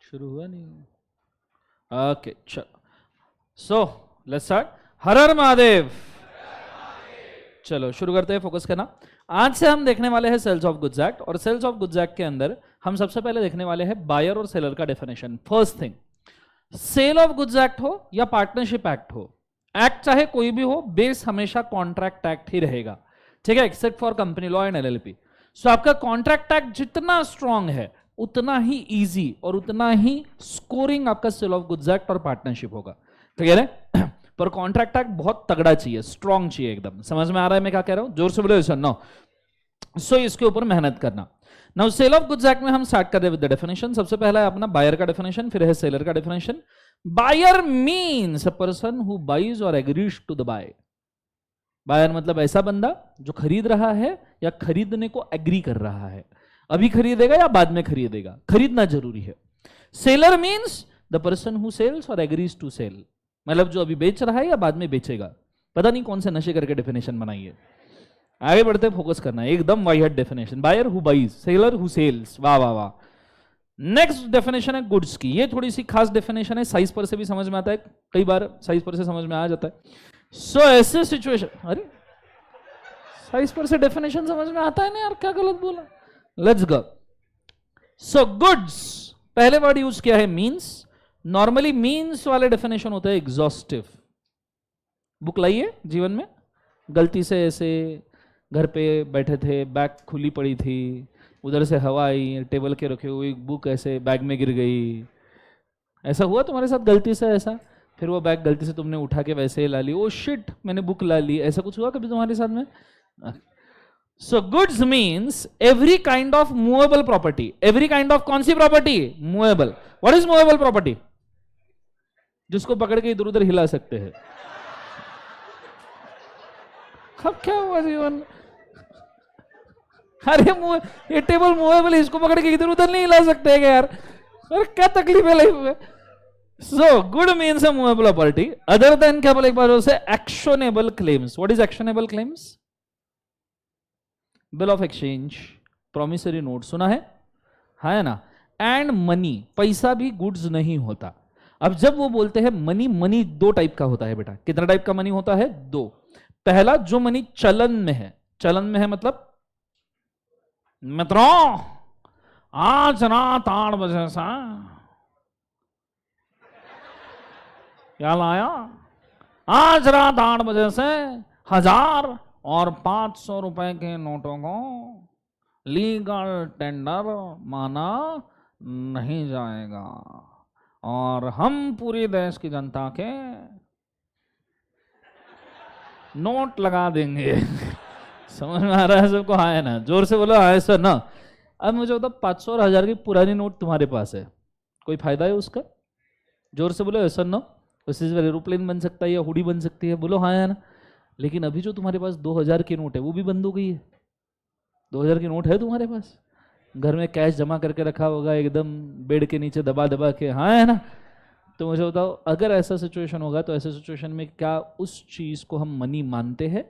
शुरू हुआ नहीं। ओके चलो, सो लेट्स स्टार्ट। हर हर महादेव। चलो शुरू करते हैं, फोकस करना। आज से हम देखने वाले हैं सेल्स ऑफ गुड्स एक्ट, और सेल्स ऑफ गुड्स एक्ट के अंदर हम सबसे पहले देखने वाले हैं बायर और सेलर का definition. First thing, sale of goods act हो या पार्टनरशिप एक्ट हो, एक्ट चाहे कोई भी हो, बेस हमेशा कॉन्ट्रैक्ट एक्ट ही रहेगा, ठीक है, except for company law and LLP. So आपका कॉन्ट्रैक्ट एक्ट जितना स्ट्रांग है उतना ही इजी और उतना ही स्कोरिंग आपका सेल ऑफ गुड्स एक्ट और पार्टनरशिप होगा, ठीक है। पर कॉन्ट्रैक्ट एक्ट बहुत तगड़ा चाहिए, स्ट्रांग चाहिए एकदम। समझ में आ रहा है मैं क्या कह रहा हूं? जोर से बोलो सुन नो। सो इसके ऊपर मेहनत करना। Now sale of goods act में हम स्टार्ट कर रहे हैं विद द डेफिनेशन। सबसे पहला है अपना बायर का डेफिनेशन, फिर है सेलर का definition. Buyer means a person who buys or agrees to the buy. Buyer मतलब ऐसा बंदा जो खरीद रहा है या खरीदने को एग्री कर रहा है, अभी खरीदेगा या बाद में खरीदेगा, खरीदना जरूरी है। Seller means the person who sells or agrees to sell, मतलब जो अभी बेच रहा है या बाद में बेचेगा। पता नहीं कौन से नशे करके डेफिनेशन बनाई है। आगे बढ़ते फोकस करना है, एकदम वाहियात definition. Buyer who buys, seller who sells, वाह वाह वाह। नेक्स्ट डेफिनेशन है गुड्स की। ये थोड़ी सी खास डेफिनेशन है, साइज पर से भी समझ में आता है, कई बार साइज पर से समझ में आ जाता है। सो ऐसे सिचुएशन, अरे साइज पर से डेफिनेशन समझ में आता है ना यार, क्या गलत बोला। Let's go. सो गुड्स, पहले वर्ड यूज किया है मींस। नॉर्मली मींस वाले डेफिनेशन होते हैं एग्जॉस्टिव। बुक लाइए जीवन में, गलती से ऐसे घर पे बैठे थे, बैग खुली पड़ी थी, उधर से हवा आई, टेबल के रखे हुई बुक ऐसे बैग में गिर गई। ऐसा हुआ तुम्हारे साथ गलती से ऐसा? फिर वो बैग गलती से तुमने उठा के वैसे ही ला ली, ओ शिट मैंने बुक ला ली। ऐसा कुछ हुआ कभी तुम्हारे साथ में? So goods means every kind of movable property. Every kind of कौन सी property? Movable. What is movable property? जिसको पकड़ के इधर उधर हिला सकते हैं। अब क्या हुआ जीवन? अरे ये टेबल मूवेबल है, इसको पकड़ के इधर उधर नहीं हिला सकते हैं यार। अरे क्या तकलीफ है लाइफ में। So good means a movable property other than क्या बोले एक बार से actionable claims. What is actionable claims? Bill of exchange, promissory note, सुना है? है ना? एंड मनी, पैसा भी गुड्स नहीं होता। अब जब वो बोलते हैं मनी, मनी दो टाइप का होता है बेटा। कितना टाइप का मनी होता है? दो। पहला जो मनी चलन में है, चलन में है मतलब मित्रों आज रात 8 बजे से क्या लाया? आज रात 8 बजे से 1000 और 500 रुपए के नोटों को लीगल टेंडर माना नहीं जाएगा, और हम पूरी देश की जनता के नोट लगा देंगे। समझ में आ रहा है सबको? हाँ है ना? जोर से बोलो हाँ सर ना। अब मुझे बताओ 500 और 1000 की पुरानी नोट तुम्हारे पास है, कोई फायदा है उसका? जोर से बोलो सर ना। उससे एरोप्लेन बन सकता है या हुडी बन सकती है, बोलो हाँ है ना। लेकिन अभी जो तुम्हारे पास 2000 की नोट है वो भी बंद हो गई है। 2000 की नोट है तुम्हारे पास, घर में कैश जमा करके रखा होगा एकदम बेड के नीचे दबा दबा के, हाँ है ना। तो मुझे बताओ अगर ऐसा सिचुएशन होगा तो ऐसे सिचुएशन में क्या उस चीज को हम मनी मानते हैं?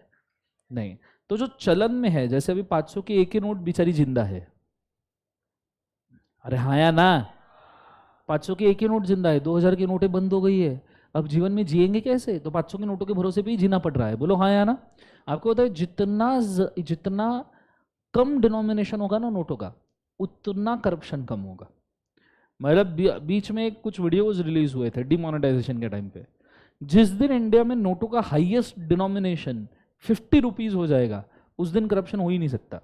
नहीं। तो जो चलन में है, जैसे अभी 500 की एक ही नोट बेचारी जिंदा है, अरे हाँ या ना? 500 की एक ही नोट जिंदा है, 2000 की नोटें बंद हो गई है। अब जीवन में जिएंगे कैसे? तो 500 की नोटों के भरोसे पे ही जीना पड़ रहा है, बोलो हाँ या ना। आपको पता है जितना कम डिनोमिनेशन होगा ना नोटों का, उतना करप्शन कम होगा। मतलब बीच में कुछ वीडियोस रिलीज हुए थे डिमोनेटाइजेशन के टाइम पे। जिस दिन इंडिया में नोटों का हाईएस्ट डिनोमिनेशन 50 रुपीज हो जाएगा, उस दिन करप्शन हो ही नहीं सकता।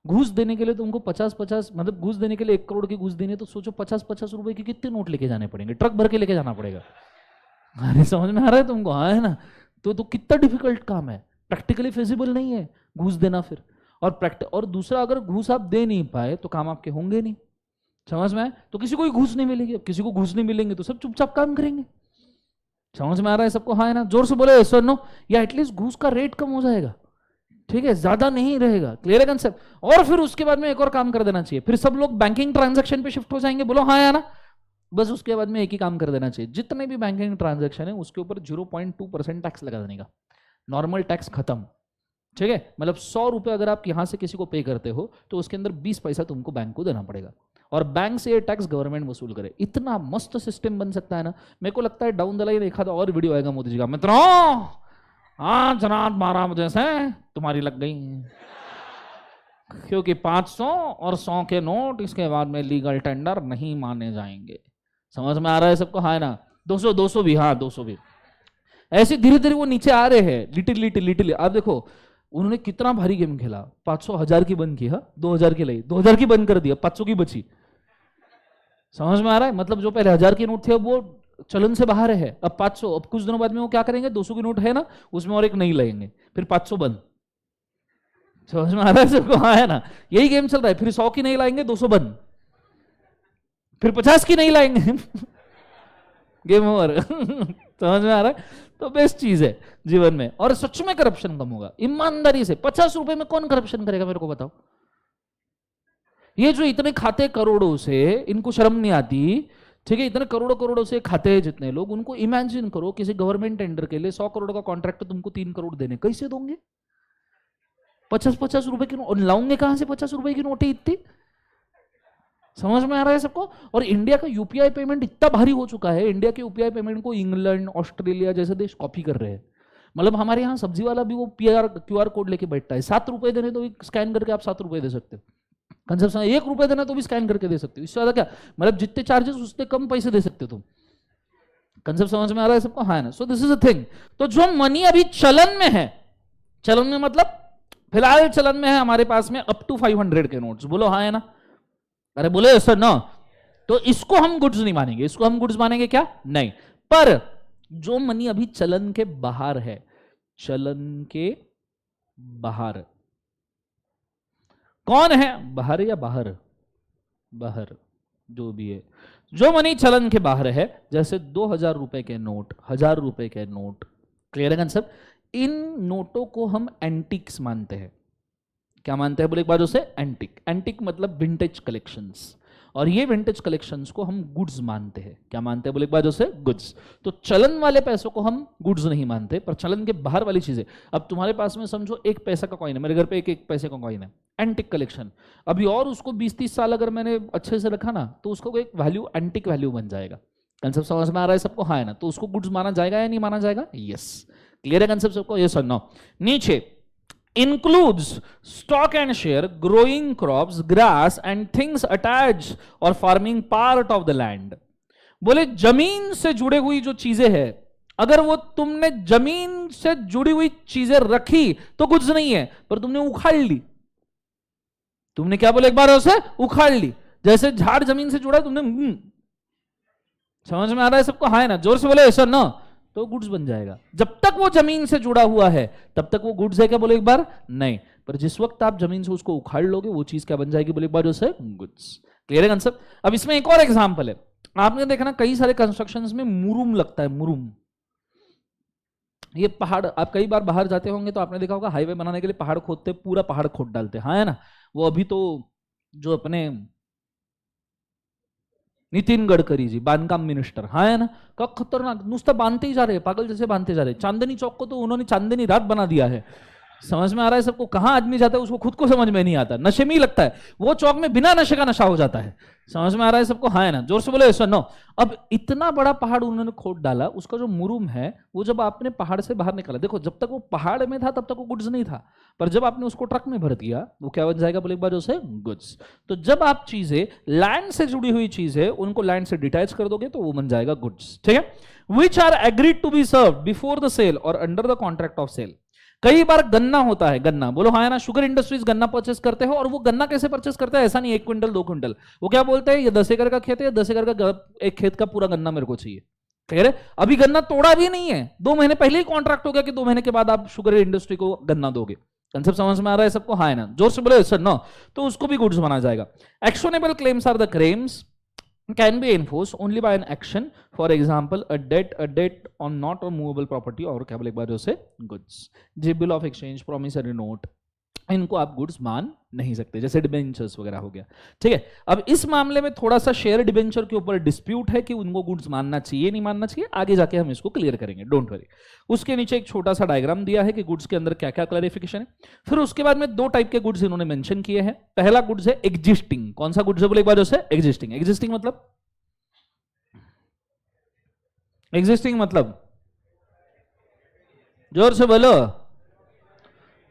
घूस देने के लिए तुमको 50-50, मतलब घूस देने के लिए 1 करोड़ की घूस देनी है तो सोचो 50-50 रुपए के कितने नोट लेके जाने पड़ेंगे, ट्रक भर के लेके जाना पड़ेगा। अरे समझ में आ रहा है तुमको? हाँ है ना। तो कितना डिफिकल्ट काम है, प्रैक्टिकली फिजिबल नहीं है घूस देना फिर। और दूसरा, अगर घूस आप दे नहीं पाए तो काम आपके होंगे नहीं। समझ में आए? तो किसी को घूस नहीं मिलेगी। अब किसी को घूस नहीं मिलेंगे तो सब चुपचाप काम करेंगे। समझ में आ रहा है सबको? हाँ है ना? जोर से बोले सर नो। या एटलीस्ट घूस का रेट कम हो जाएगा, ठीक है, ज्यादा नहीं रहेगा। क्लियर है कंसेप्ट? और फिर उसके बाद में एक और काम कर देना चाहिए, फिर सब लोग बैंकिंग ट्रांजैक्शन पे शिफ्ट हो जाएंगे, बोलो हाँ या ना। बस उसके बाद में एक ही काम कर देना चाहिए, जितने भी बैंकिंग ट्रांजैक्शन है उसके ऊपर 0.2% टैक्स लगा देने का, नॉर्मल टैक्स खत्म। ठीक है, मतलब 100 रुपए अगर आप यहां से किसी को पे करते हो तो उसके अंदर 20 पैसा तुमको बैंक को देना पड़ेगा, और बैंक से ये टैक्स गवर्नमेंट वसूल करे। इतना मस्त सिस्टम बन सकता है ना। मेरे को लगता है डाउन द लाइन एक आधा और वीडियो आएगा मोदी जी का, मित्रों आज रात 12 बजे से तुम्हारी लग गई, क्योंकि 500 और 100 के नोट इसके बाद में लीगल टेंडर नहीं माने जाएंगे। समझ में आ रहा है सबको? हाँ ना। 200 भी, हाँ 200 भी। ऐसे धीरे धीरे वो नीचे आ रहे हैं, लिटिल लिटिल लिटिल। आप देखो उन्होंने कितना भारी गेम खेला। 500 1000 की बंद की, हाँ 2000 की लाई, 2000 की बंद कर दिया, 500 की बची। समझ में आ रहा है? मतलब जो पहले 1000 के नोट थे अब वो चलन से बाहर है, अब 500। अब कुछ दिनों बाद में वो क्या करेंगे, 200 की नोट है ना, उसमें और एक नहीं लगेंगे, फिर 500 बंद। समझ में आ रहा है सबको? हाँ है ना। यही गेम चल रहा है। फिर 100 की नहीं लाएंगे, 200 बंद, फिर 50 की नहीं लाएंगे गेम ओवर समझ में आ रहा है? तो बेस्ट चीज है जीवन में। और सच में करप्शन कम होगा ईमानदारी से। 50 रुपए में कौन करप्शन करेगा मेरे को बताओ? ये जो इतने खाते करोड़ों से, इनको शर्म नहीं आती, ठीक है? इतने करोड़ों करोड़ों से खाते हैं जितने लोग, उनको इमेजिन करो किसी गवर्नमेंट टेंडर के लिए 100 करोड़ का कॉन्ट्रैक्ट तुमको 3 करोड़ देने, कैसे दोगे? 50-50 रुपए की नोट लाऊंगे कहां से? 50 रुपए की नोटें इतनी। समझ में आ रहा है सबको? और इंडिया का यूपीआई पेमेंट इतना भारी हो चुका है, इंडिया के यूपीआई पेमेंट को इंग्लैंड ऑस्ट्रेलिया जैसे देश कॉपी कर रहे हैं। मतलब हमारे यहाँ सब्जी वाला भी वो क्यूआर कोड लेके बैठता है। 7 रुपए देने तो भी स्कैन करके आप 7 रुपए दे सकते हो। कंजप्शन 1 रुपए देना तो भी स्कैन करके दे सकते हो। इससे ज्यादा क्या, मतलब जितने चार्जेस उससे कम पैसे दे सकते हो तुम। कंसेप्ट समझ में आ रहा है सबको? हाँ है ना। So this is a thing. तो जो मनी अभी चलन में है, चलन में मतलब फिलहाल चलन में है हमारे पास में अप टू 500 के नोट्स, बोलो हाँ है ना? अरे बोले सर ना। तो इसको हम गुड्स नहीं मानेंगे, इसको हम गुड्स मानेंगे क्या? नहीं। पर जो मनी अभी चलन के बाहर है, चलन के बाहर कौन है? बाहर या बाहर? बाहर, जो भी है। जो मनी चलन के बाहर है, जैसे 2000 रुपए के नोट, 1000 रुपए के नोट, क्लियर है कंसेप्ट? इन नोटों को हम एंटिक्स मानते हैं। क्या मानते हैं बोले एक बार उसे? एंटिक। एंटिक मतलब विंटेज कलेक्शंस। और ये विंटेज कलेक्शंस को हम गुड्स मानते हैं। क्या मानते हैं बोले एक बार उसे? गुड्स। तो चलन वाले पैसों को हम गुड्स नहीं मानते, पर चलन के बाहर वाली चीजें। अब तुम्हारे पास में समझो 1 पैसा का कॉइन है, मेरे घर पे 1 पैसे का कॉइन है, एंटिक कलेक्शन। अभी और उसको 20-30 साल अगर मैंने अच्छे से रखा ना, तो उसको एक वैल्यू, एंटिक वैल्यू बन जाएगा। कंसेप्ट समझ में आ रहा है सबको? हाँ है ना। तो उसको गुड्स माना जाएगा या नहीं माना जाएगा? यस। क्लियर है कंसेप्ट सबको? यस और नो? नीचे includes stock and share, growing crops, grass and things attached or forming part of the land। बोले जमीन से जुड़े हुई जो चीजें हैं, अगर वो तुमने जमीन से जुड़ी हुई चीजें रखी तो कुछ नहीं है, पर तुमने उखाड़ ली। तुमने क्या बोले एक बार उसे? उखाड़ ली। जैसे झाड़ जमीन से जुड़ा, तुमने समझ में आ रहा है सबको? हाँ है ना? जोर से बोले ऐसा ना, तो गुड्स बन जाएगा। जब तक वो जमीन से जुड़ा हुआ है तब तक वो गुड्स है क्या बोले एक बार? नहीं। पर जिस वक्त आप जमीन से उसको उखाड़ लोगे, वो चीज क्या बन जाएगी बोले एक बार? जो है गुड्स। क्लियर है कंसेप्ट? अब इसमें एक और एग्जांपल है। आपने देखा ना कई सारे कंस्ट्रक्शंस में मुरुम लगता है, मुरुम। ये पहाड़, आप कई बार बाहर जाते होंगे तो आपने देखा होगा हाईवे बनाने के लिए पहाड़ खोदते, पूरा पहाड़ खोद डालते, हाँ है ना? वो अभी तो जो अपने नितिन गडकरी जी, बांधकाम मिनिस्टर, हाँ है ना? का खतरनाक, नुसता बांधते ही जा रहे हैं, पागल जैसे बांधते जा रहे हैं। चांदनी चौक को तो उन्होंने चांदनी रात बना दिया है। समझ में आ रहा है सबको? कहां आदमी जाता है उसको खुद को समझ में नहीं आता, नशे में ही लगता है। वो चौक में बिना नशे का नशा हो जाता है। समझ में आ रहा है सबको? हाँ है ना? जोर से बोले ऐसा नो। अब इतना बड़ा पहाड़ उन्होंने खोद डाला, उसका जो मुरुम है वो जब आपने पहाड़ से बाहर निकाला, देखो जब तक वो पहाड़ में था तब तक वो गुड्स नहीं था, पर जब आपने उसको ट्रक में भर दिया वो क्या बन जाएगा बोले एक बार? उसे गुड्स। तो जब आप चीजें लैंड से जुड़ी हुई चीजें उनको लैंड से डिटैच कर दोगे तो वो बन जाएगा गुड्स। ठीक है? Which are agreed to be serve before the sale or under the contract of sale. कई बार गन्ना होता है, गन्ना, बोलो हाँ है ना? शुगर इंडस्ट्रीज गन्ना परचेस करते हो, और वो गन्ना कैसे परचेस करते हैं? ऐसा नहीं 1 क्विंटल 2 क्विंटल। वो क्या बोलते हैं, ये 10 एकड़ का खेत है, 10 एकड़ का एक खेत का पूरा गन्ना मेरे को चाहिए। कह रहे अभी गन्ना तोड़ा भी नहीं है, 2 महीने पहले ही कॉन्ट्रैक्ट हो गया कि 2 महीने के बाद आप शुगर इंडस्ट्री को गन्ना दोगे। कंसेप्ट समझ में आ रहा है सबको? हाँ है ना? जोर से बोले सर नो। तो उसको भी गुड्स माना जाएगा। Actionable claims are the claims can be enforced only by an action, for example a debt on not a movable property, और क्या बोले एक बार जैसे गुड्स। जी bill of exchange, promissory note, इनको आप गुड्स मान नहीं सकते, जैसे डिबेंचर्स वगैरह हो गया। ठीक है, अब इस मामले में थोड़ा सा शेयर डिबेंचर के ऊपर डिस्प्यूट है कि उनको गुड्स मानना चाहिए नहीं मानना चाहिए, आगे जाके हम इसको क्लियर करेंगे, डोंट वरी। उसके नीचे एक छोटा सा डायग्राम दिया है कि गुड्स के अंदर क्या क्या क्लैरिफिकेशन है। फिर उसके बाद में दो टाइप के गुड्स इन्होंने मेंशन किए हैं। पहला गुड्स है एग्जिस्टिंग। कौन सा गुड्स है बोले एक बार जैसे एग्जिस्टिंग। एग्जिस्टिंग मतलब, एग्जिस्टिंग मतलब जोर से बोलो,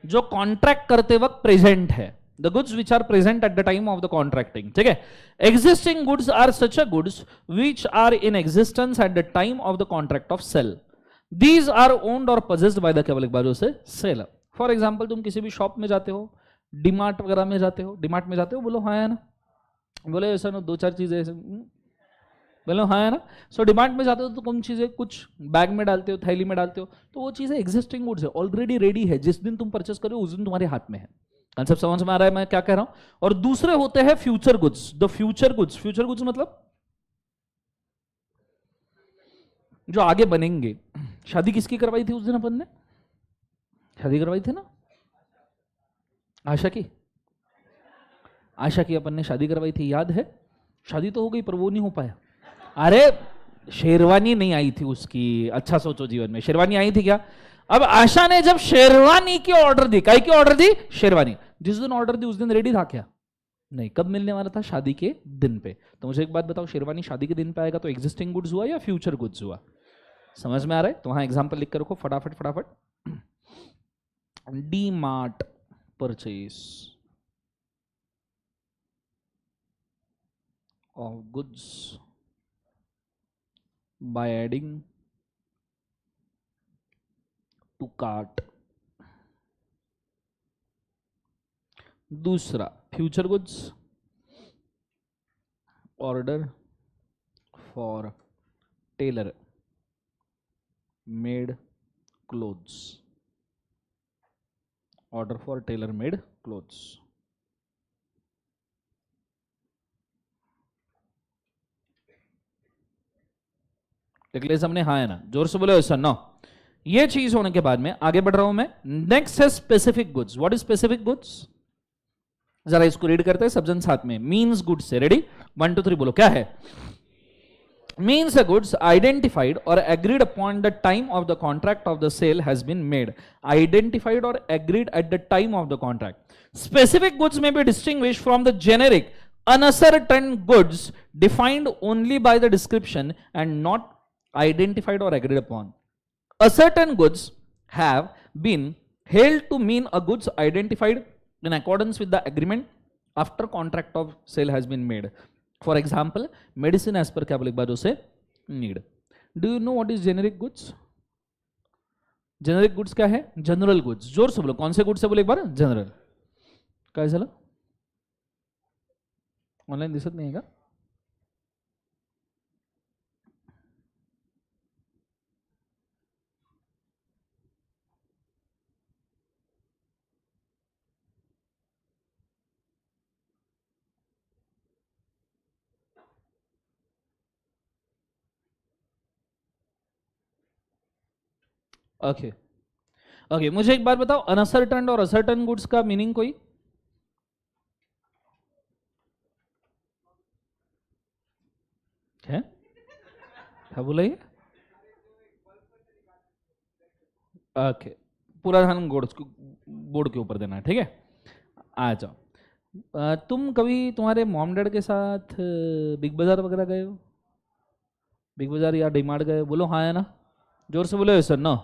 जो कॉन्ट्रैक्ट करते वक्त प्रेजेंट है, the goods which are present at the time of the contracting. ठीक है, existing goods are such a goods which are in existence at the time of the contract of sale. These are owned or possessed by the केवल एक बाजू से seller. For example, तुम किसी भी shop में जाते हो, डीमार्ट वगैरह में जाते हो, डीमार्ट में जाते हो, बोलो हाँ है ना, बोले ऐसा ना दो चार चीजें ऐसे, बोलो हाँ है ना। सो डिमांड में जाते हो तो कौन चीजें कुछ बैग में डालते हो, थैली में डालते हो, तो वो चीजें एग्जिस्टिंग गुड्स है, ऑलरेडी रेडी है, जिस दिन तुम परचेस करो उस दिन तुम्हारे हाथ में है। कंसेप्ट समझ में आ रहा है मैं क्या कह रहा हूं। और दूसरे होते हैं future goods. The future goods, future goods मतलब जो आगे बनेंगे। शादी किसकी करवाई थी उस दिन अपन ने, शादी करवाई थी ना, आशा की, आशा की अपन ने शादी करवाई थी, याद है। शादी तो हो गई पर वो नहीं हो पाया। अरे शेरवानी नहीं आई थी उसकी, अच्छा सोचो जीवन में शेरवानी आई थी क्या। अब आशा ने जब शेरवानी की ऑर्डर दी, काय की ऑर्डर दी, शेरवानी, जिस दिन ऑर्डर दी उस दिन रेडी था क्या, नहीं। कब मिलने वाला था, शादी के दिन पे। तो मुझे एक बात बताओ, शेरवानी शादी के दिन पे आएगा तो एग्जिस्टिंग गुड्स हुआ या फ्यूचर गुड्स हुआ, समझ में आ रहा है। तो वहां एग्जांपल लिख कर रखो फटाफट फटाफट। D mart purchase of goods by adding to cart। दूसरा future goods, order for tailor made clothes, order for tailor made clothes. देख लिया हमने, हाँ है ना, जोर से बोले सर नो। ये चीज होने के बाद में आगे बढ़ रहा हूं मैं। नेक्स्ट है specific goods. What is specific goods, जरा इसको रीड करते हैं सब जन साथ में। मीन्स गुड्स से रेडी, 1 2 3 बोलो क्या है। Means a goods identified or agreed upon the time of the contract of the sale has been made. Identified or agreed at the time of the contract. Specific goods may be distinguished from the generic uncertain goods defined only by the description and not identified or agreed upon. Certain goods have been held to mean a goods identified in accordance with the agreement after contract of sale has been made. For example, medicine as per क्या बोले एक बार उसे need. Do you know what is generic goods? Generic goods क्या है, general goods. जोर से बोलो, कौन से गुड्स है बोले एक बार, जनरल। काय झालं, ऑनलाइन दिसत नाही का। ओके ओके, मुझे एक बात बताओ, अनसर्टन और असर्टन गुड्स का मीनिंग कोई है, क्या बोला ये। ओके, पूरा ध्यान बोर्ड के ऊपर देना है, ठीक है। आ जाओ। तुम कभी तुम्हारे मॉम डैड के साथ बिग बाजार वगैरह गए हो, बिग बाजार या डीमार्ट गए, बोलो हाँ है ना, जोर से बोलो सर ना।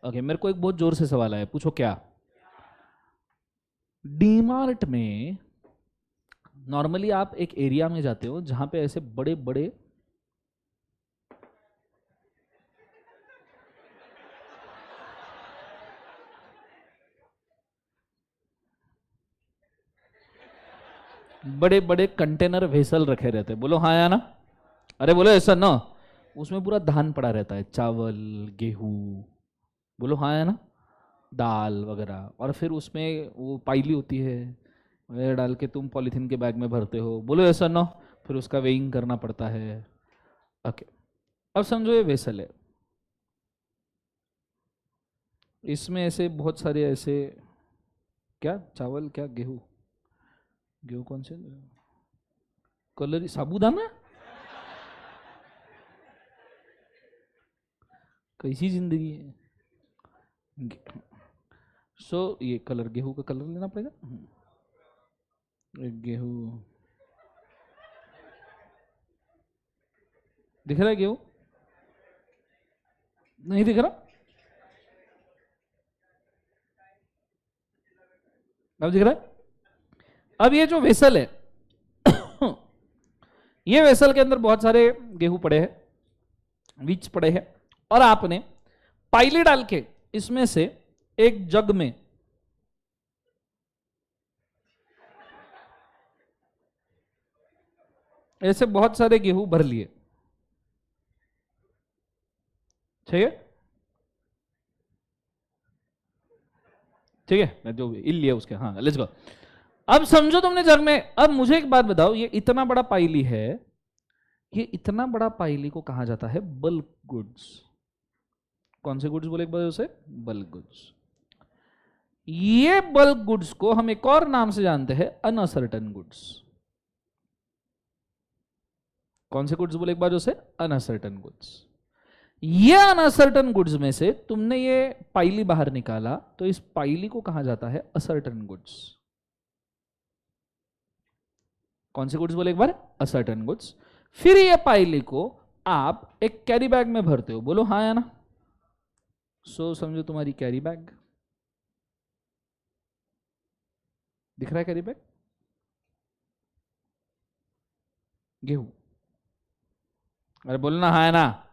ओके, मेरे को एक बहुत जोर से सवाल है, पूछो क्या। डीमार्ट में नॉर्मली आप एक एरिया में जाते हो जहां पे ऐसे बड़े बड़े बड़े बड़े कंटेनर वेसल रखे रहते हैं, बोलो हाँ या ना। अरे बोलो ऐसा ना, उसमें पूरा धान पड़ा रहता है, चावल गेहूं, बोलो हाँ या ना, दाल वगैरह, और फिर उसमें वो पाइली होती है, वह डाल के तुम पॉलीथीन के बैग में भरते हो, बोलो ऐसा ना, फिर उसका वेइंग करना पड़ता है। ओके, अब समझो ये वेसल है, इसमें ऐसे बहुत सारे ऐसे क्या चावल, क्या गेहूं, गेहूं कौन से, कलर साबूदाना, कैसी जिंदगी है। सो ये कलर, गेहूं का कलर लेना पड़ेगा। एक गेहूं दिख रहा है, गेहूं नहीं दिख रहा, अब दिख रहा है। अब ये जो वेसल है ये वेसल के अंदर बहुत सारे गेहूं पड़े हैं, बीज पड़े हैं, और आपने पाइली डाल के इसमें से एक जग में ऐसे बहुत सारे गेहूं भर लिए, ठीक है, ठीक है, जो इल लिया उसके, हाँ लेट्स गो। अब समझो तुमने जग में, अब मुझे एक बात बताओ, ये इतना बड़ा पाइली है, ये इतना बड़ा पाइली को कहा जाता है बल्क गुड्स। कौन से गुड्स बोले एक बार उसे, बल्क गुड्स। ये बल्क गुड्स को हम एक और नाम से जानते हैं, अनसर्टन गुड्स। कौन से गुड्स बोले एक बार उसे, अनसर्टन गुड्स। ये अनसर्टन गुड्स में से तुमने ये पाइली बाहर निकाला, तो इस पाइली को कहा जाता है असर्टन गुड्स। कौन से गुड्स बोले एक बार, असर्टन गुड्स। फिर ये पाइली को आप एक कैरी बैग में भरते हो, बोलो हाँ या ना। सो समझो तुम्हारी कैरी बैग दिख रहा है, कैरी बैग गेहूं, अरे बोलना हाँ या ना,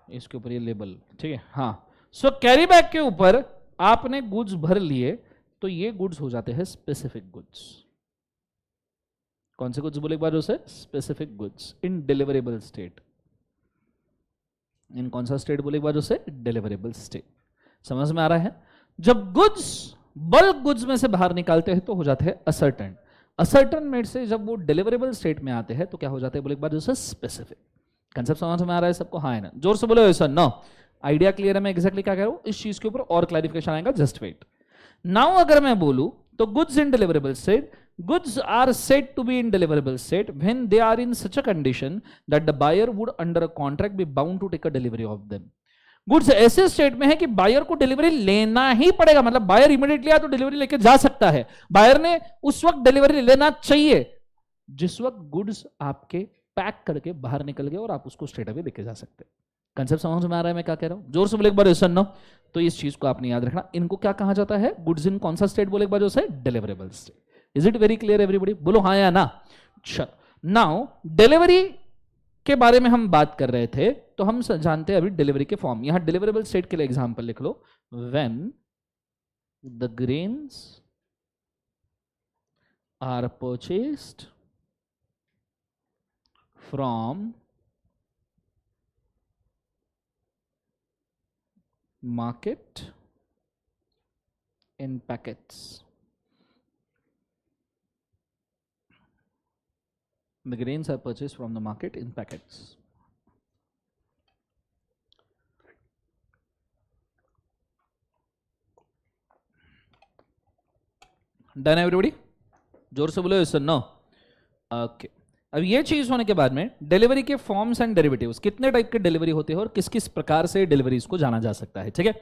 इसके ऊपर ये लेबल, ठीक है, हाँ। सो कैरी बैग के ऊपर आपने गुड्स भर लिए, तो ये गुड्स हो जाते हैं स्पेसिफिक गुड्स। कौन से गुड्स बोले एक बार उसे, specific goods in deliverable state. In कौन सा स्टेट बोले एक बार उसे, डिलीवरेबल स्टेट। समझ में आ रहा है। जब गुड्स बल्क गुड्स में से बाहर निकालते हैं तो हो जाते हैं असर्टन। असर्टन में से जब वो डिलीवरेबल स्टेट में आते हैं तो क्या हो जाते हैं बोले एक बार उसे, स्पेसिफिक। कंसेप्ट समझ में आ रहा है सबको, हाँ है ना, जोर से बोलो सर नो। आइडिया क्लियर है मैं एग्जैक्टली क्या कह रहा हूं, इस चीज के ऊपर और क्लैरिफिकेशन आएगा, जस्ट वेट। नाउ अगर मैं बोलूं तो goods in deliverable state, goods are said to be in deliverable state when they are in such a condition that the buyer would under a contract be bound to take a delivery of them। Goods ऐसे state में है कि buyer को delivery लेना ही पड़ेगा, मतलब buyer immediately आया तो डिलीवरी लेके जा सकता है, बायर ने उस वक्त डिलीवरी लेना चाहिए जिस वक्त गुड्स आपके पैक करके बाहर निकल गए और आप उसको स्ट्रेट अवे लेके जा सकते हैं। कंसेप्ट समझ में आ रहा है मैं क्या कह रहा हूं, जोर से बोले एक बार यस नो। तो इस चीज को आपने याद रखना, इनको क्या कहा जाता है, गुड्स इन कौन सा स्टेट बोले एक बार जो है, deliverable state. Is it very clear everybody, बोलो हाँ या ना। नाउ डिलीवरी के बारे में हम बात कर रहे थे, तो हम जानते हैं अभी डिलीवरी के फॉर्म। यहां डिलीवरेबल स्टेट के लिए एग्जांपल लिख लो, when the grains are purchased from market in packets, the grains are purchased from the market in packets। Done everybody, जोर से बोलो यस नो। ओके, अब ये चीज होने के बाद में डिलीवरी के फॉर्म्स एंड डेरिवेटिव्स, कितने टाइप के डिलीवरी होते हैं और किस किस प्रकार से डिलीवरीज को जाना जा सकता है, ठीक है।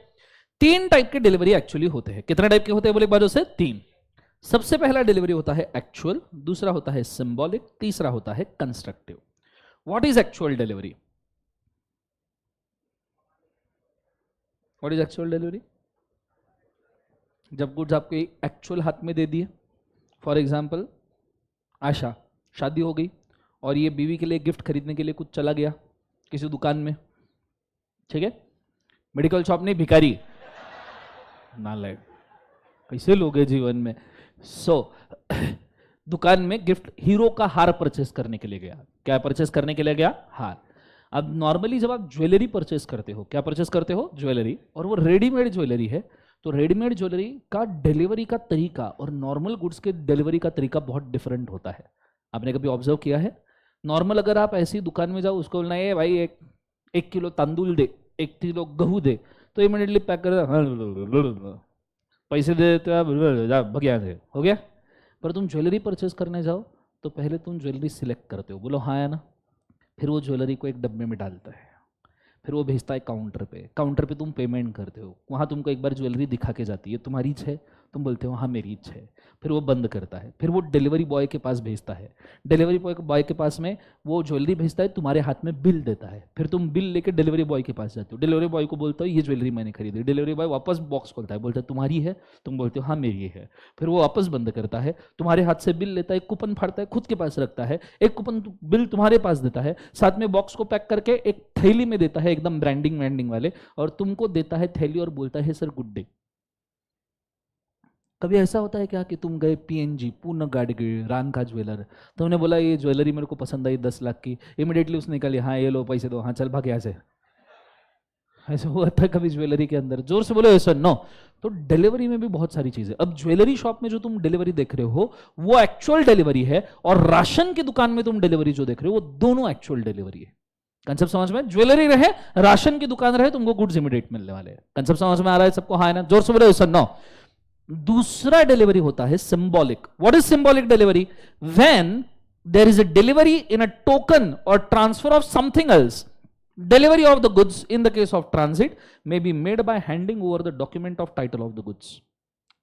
3 टाइप के डिलीवरी एक्चुअली होते हैं। कितने टाइप के होते हैं बोले एक बार से, 3। सबसे पहला डिलीवरी होता है एक्चुअल, दूसरा होता है सिंबॉलिक, तीसरा होता है constructive. What is actual delivery? What is actual delivery? जब गुड्स आपको एक्चुअल हाथ में दे दिए, फॉर एग्जाम्पल आशा शादी हो गई और ये बीवी के लिए गिफ्ट खरीदने के लिए कुछ चला गया किसी दुकान में, ठीक है, मेडिकल शॉप नहीं, भिखारी नालायक, कैसे लोग हैं जीवन में। दुकान में गिफ्ट हीरो का हार परचेस करने के लिए गया। क्या परचेस करने के लिए गया? हार। अब नॉर्मली जब आप ज्वेलरी परचेस करते हो, क्या परचेस करते हो? ज्वेलरी, और वो रेडीमेड ज्वेलरी है, तो रेडीमेड ज्वेलरी का डिलीवरी का तरीका और नॉर्मल गुड्स के डिलीवरी का तरीका बहुत डिफरेंट होता है। आपने कभी ऑब्जर्व किया है? नॉर्मल अगर आप ऐसी दुकान में जाओ, उसको बोलना है भाई एक किलो तांदूल दे, 1 किलो गेहूं दे, तो इमीडिएटली पैक कर, पैसे दे देते हो आप, जा भग यहाँ से, हो गया। पर तुम ज्वेलरी परचेज करने जाओ तो पहले तुम ज्वेलरी सिलेक्ट करते हो, बोलो हाँ है ना, फिर वो ज्वेलरी को एक डब्बे में डालता है, फिर वो भेजता है काउंटर पे, काउंटर पे तुम पेमेंट करते हो, वहाँ तुमको एक बार ज्वेलरी दिखा के जाती है, तुम्हारी इच्छा है, तुम बोलते हो हाँ मेरी इच्छा है, फिर वो बंद करता है, फिर वो डिलीवरी बॉय के पास भेजता है, डिलीवरी बॉय के पास में वो ज्वेलरी भेजता है, तुम्हारे हाथ में बिल देता है, फिर तुम बिल लेके डिलीवरी बॉय के पास जाते हो, डिलीवरी बॉय को बोलते हो ये ज्वेलरी मैंने खरीदी, डिलीवरी बॉय वापस बॉक्स खोलता है, बोलता है तुम्हारी है, तुम बोलते हो हाँ मेरी है, फिर वो वापस बंद करता है, तुम्हारे हाथ से बिल लेता है, कूपन फाड़ता है, खुद के पास रखता है, एक कूपन बिल तुम्हारे पास देता है, साथ में बॉक्स को पैक करके एक थैली में देता है एकदम ब्रांडिंग वैंडिंग वाले, और तुमको देता है थैली और बोलता है सर गुड डे। कभी ऐसा होता है क्या कि तुम गए पीएनजी पूर्ण गाड़गी रान का ज्वेलर, तुमने बोला ये ज्वेलरी मेरे को पसंद आई 10 लाख की, इमिडिएटली उसने निकाली, हाँ ये लो पैसे दो, हाँ चल भाग यहाँ से, ऐसा हुआ था कभी ज्वेलरी के अंदर? जोर से बोलो ऐसा नो। तो डिलीवरी में भी बहुत सारी चीजें, अब ज्वेलरी शॉप में जो तुम डिलीवरी देख रहे हो वो एक्चुअल डिलीवरी है, और राशन की दुकान में तुम डिलीवरी जो देख रहे हो वो दोनों एक्चुअल डिलीवरी है। कंसेप्ट समझ में? ज्वेलरी रहे, राशन की दुकान रहे, तुमको गुड्स इमीडिएट मिलने वाले हैं। कंसेप्ट समझ में आ रहा है सबको? हाँ है ना? जोर से बोलो ऐसा नो। दूसरा डिलीवरी होता है symbolic. What is symbolic delivery? When there is a delivery in a token or transfer of something else, delivery of the goods in the case of transit may be made by handing over the document of title of the goods।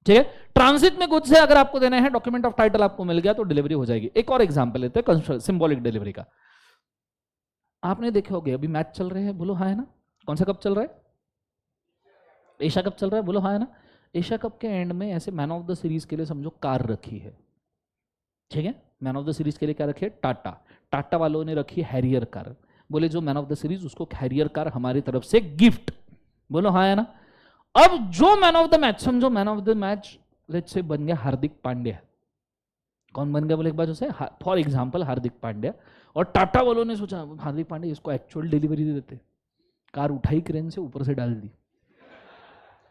ठीक है, transit में goods है, अगर आपको देना है, document of title आपको मिल गया तो डिलीवरी हो जाएगी। एक और एग्जांपल लेते हैं सिंबॉलिक डिलीवरी का। आपने देखे होंगे अभी मैच चल रहे हैं, बोलो हाँ है ना? कौन सा कप चल रहा है? एशिया कप चल रहा है, बोलो हाँ है ना? एशिया कप के एंड में ऐसे मैन ऑफ द सीरीज के लिए समझो कार रखी है, ठीक है? मैन ऑफ द सीरीज के लिए क्या रखी है? टाटा। टाटा वालों ने रखी हैरियर कार, बोले जो मैन ऑफ द सीरीज उसको हैरियर कार हमारी तरफ से गिफ्ट, बोलो हाँ है ना? अब जो मैन ऑफ द मैच, समझो man of the match let's say बन गया हार्दिक पांड्या। कौन बन गया बोले एक बार उसे? For example Hardik Pandya. और टाटा वालों ने सोचा हार्दिक पांड्या इसको एक्चुअल डिलीवरी दे देते, कार उठाई क्रेन से ऊपर से डाल दी,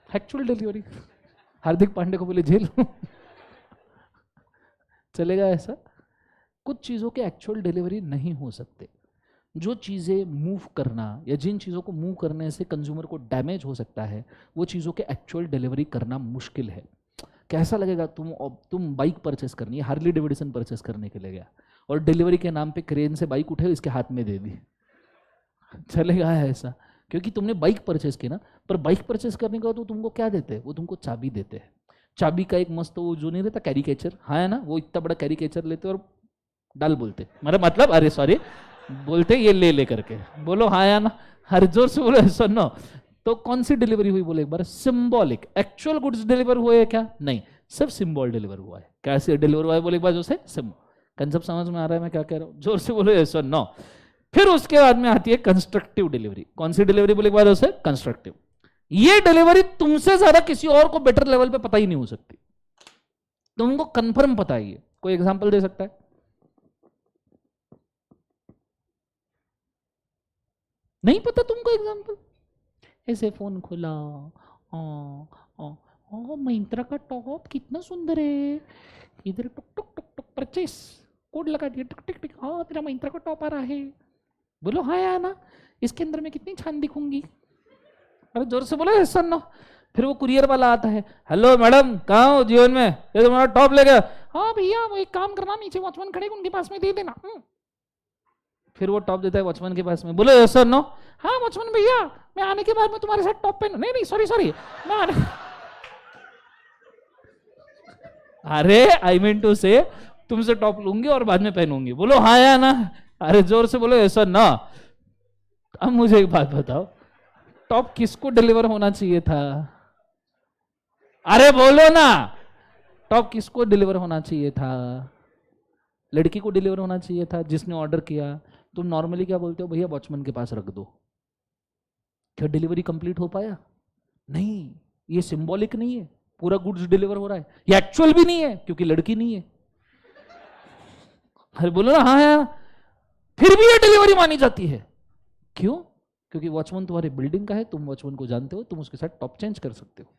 एक्चुअल डिलीवरी। हार्दिक पांड्या को बोले जेल। चलेगा ऐसा? कुछ चीजों के एक्चुअल डिलीवरी नहीं हो सकते। जो चीज़ें मूव करना या जिन चीज़ों को मूव करने से कंज्यूमर को डैमेज हो सकता है, वो चीज़ों के एक्चुअल डिलीवरी करना मुश्किल है। कैसा लगेगा? तुम बाइक परचेस करनी है, हार्ली डेविडसन परचेस करने के लिए गया और डिलीवरी के नाम पे क्रेन से बाइक उठे इसके हाथ में दे दी, चलेगा ऐसा? क्योंकि तुमने बाइक परचेस की ना, पर बाइक परचेस करने का तो तुमको क्या देते हैं? वो तुमको चाबी देते हैं। चाबी का एक मस्त वो जो नहीं रहता कैरिकेचर, हाँ है ना? वो इतना बड़ा कैरिकेचर लेते और डाल बोलते, मतलब अरे सॉरी बोलते ये ले करके, बोलो हाँ या ना? हर जोर से बोलो सुनो। तो कौन सी डिलीवरी हुई बोले एक बार? सिंबॉलिक। एक्चुअल गुड्स डिलीवर हुए क्या? नहीं, सिर्फ सिंबल डिलीवर हुआ है। कैसे डिलीवर हुआ है बोले एक बार? जो से कंसेप्ट समझ में आ रहा है मैं क्या कह रहा हूं? जोर से बोलो यस और नो। फिर उसके बाद में आती है कंस्ट्रक्टिव डिलीवरी। कौन सी डिलीवरी बोले एक बार? उसे कंस्ट्रक्टिव। ये डिलीवरी तुमसे ज्यादा किसी और को बेटर लेवल पे पता ही नहीं हो सकती, तुमको कंफर्म पता ही है। कोई एग्जांपल दे सकता है? नहीं पता तुमको एग्जांपल? ऐसे फोन खोला, महिंद्रा का टॉप कितना सुंदर है, इधर टुक टुक टुक टुक परचेस, कोड लगा दिया, टिक टिक टिक, हाँ तेरा महिंद्रा का टॉप आ रहा है, बोलो हाँ या ना? इसके अंदर मैं कितनी छान दिखूंगी? अरे जोर से बोलो ऐसा ना। फिर वो कुरियर वाला आता है, हेलो मैडम कहाँ हो जीवन में, ये तुम्हारा टॉप ले गया। हाँ भैया वो एक काम करना, नीचे वॉचमैन खड़े उनके पास में दे देना। फिर वो टॉप देता है वॉचमैन के पास में, बोलो यस और नो? हाँ वॉचमैन भैया मैं आने के बाद में तुम्हारे साथ टॉप पहन, नहीं सॉरी मैं आने अरे आई मीन टू से तुमसे टॉप लूंगी और बाद में पहनूंगी, बोलो हाँ या ना? अरे जोर से बोलो यस और नो। अब मुझे एक बात बताओ, टॉप किसको डिलीवर होना चाहिए था? अरे बोलो ना, टॉप किसको डिलीवर होना चाहिए था? लड़की को डिलीवर होना चाहिए था जिसने ऑर्डर किया। तुम नॉर्मली क्या बोलते हो? भैया वॉचमैन के पास रख दो। क्या डिलीवरी कंप्लीट हो पाया? नहीं, ये सिंबॉलिक नहीं है, पूरा गुड्स डिलीवर हो रहा है। ये एक्चुअल भी नहीं है क्योंकि लड़की नहीं है। अरे बोलो ना हाँ है, फिर भी ये डिलीवरी मानी जाती है। क्यों? क्योंकि वॉचमैन तुम्हारी बिल्डिंग का है, तुम वॉचमैन को जानते हो, तुम उसके साथ टॉप चेंज कर सकते हो।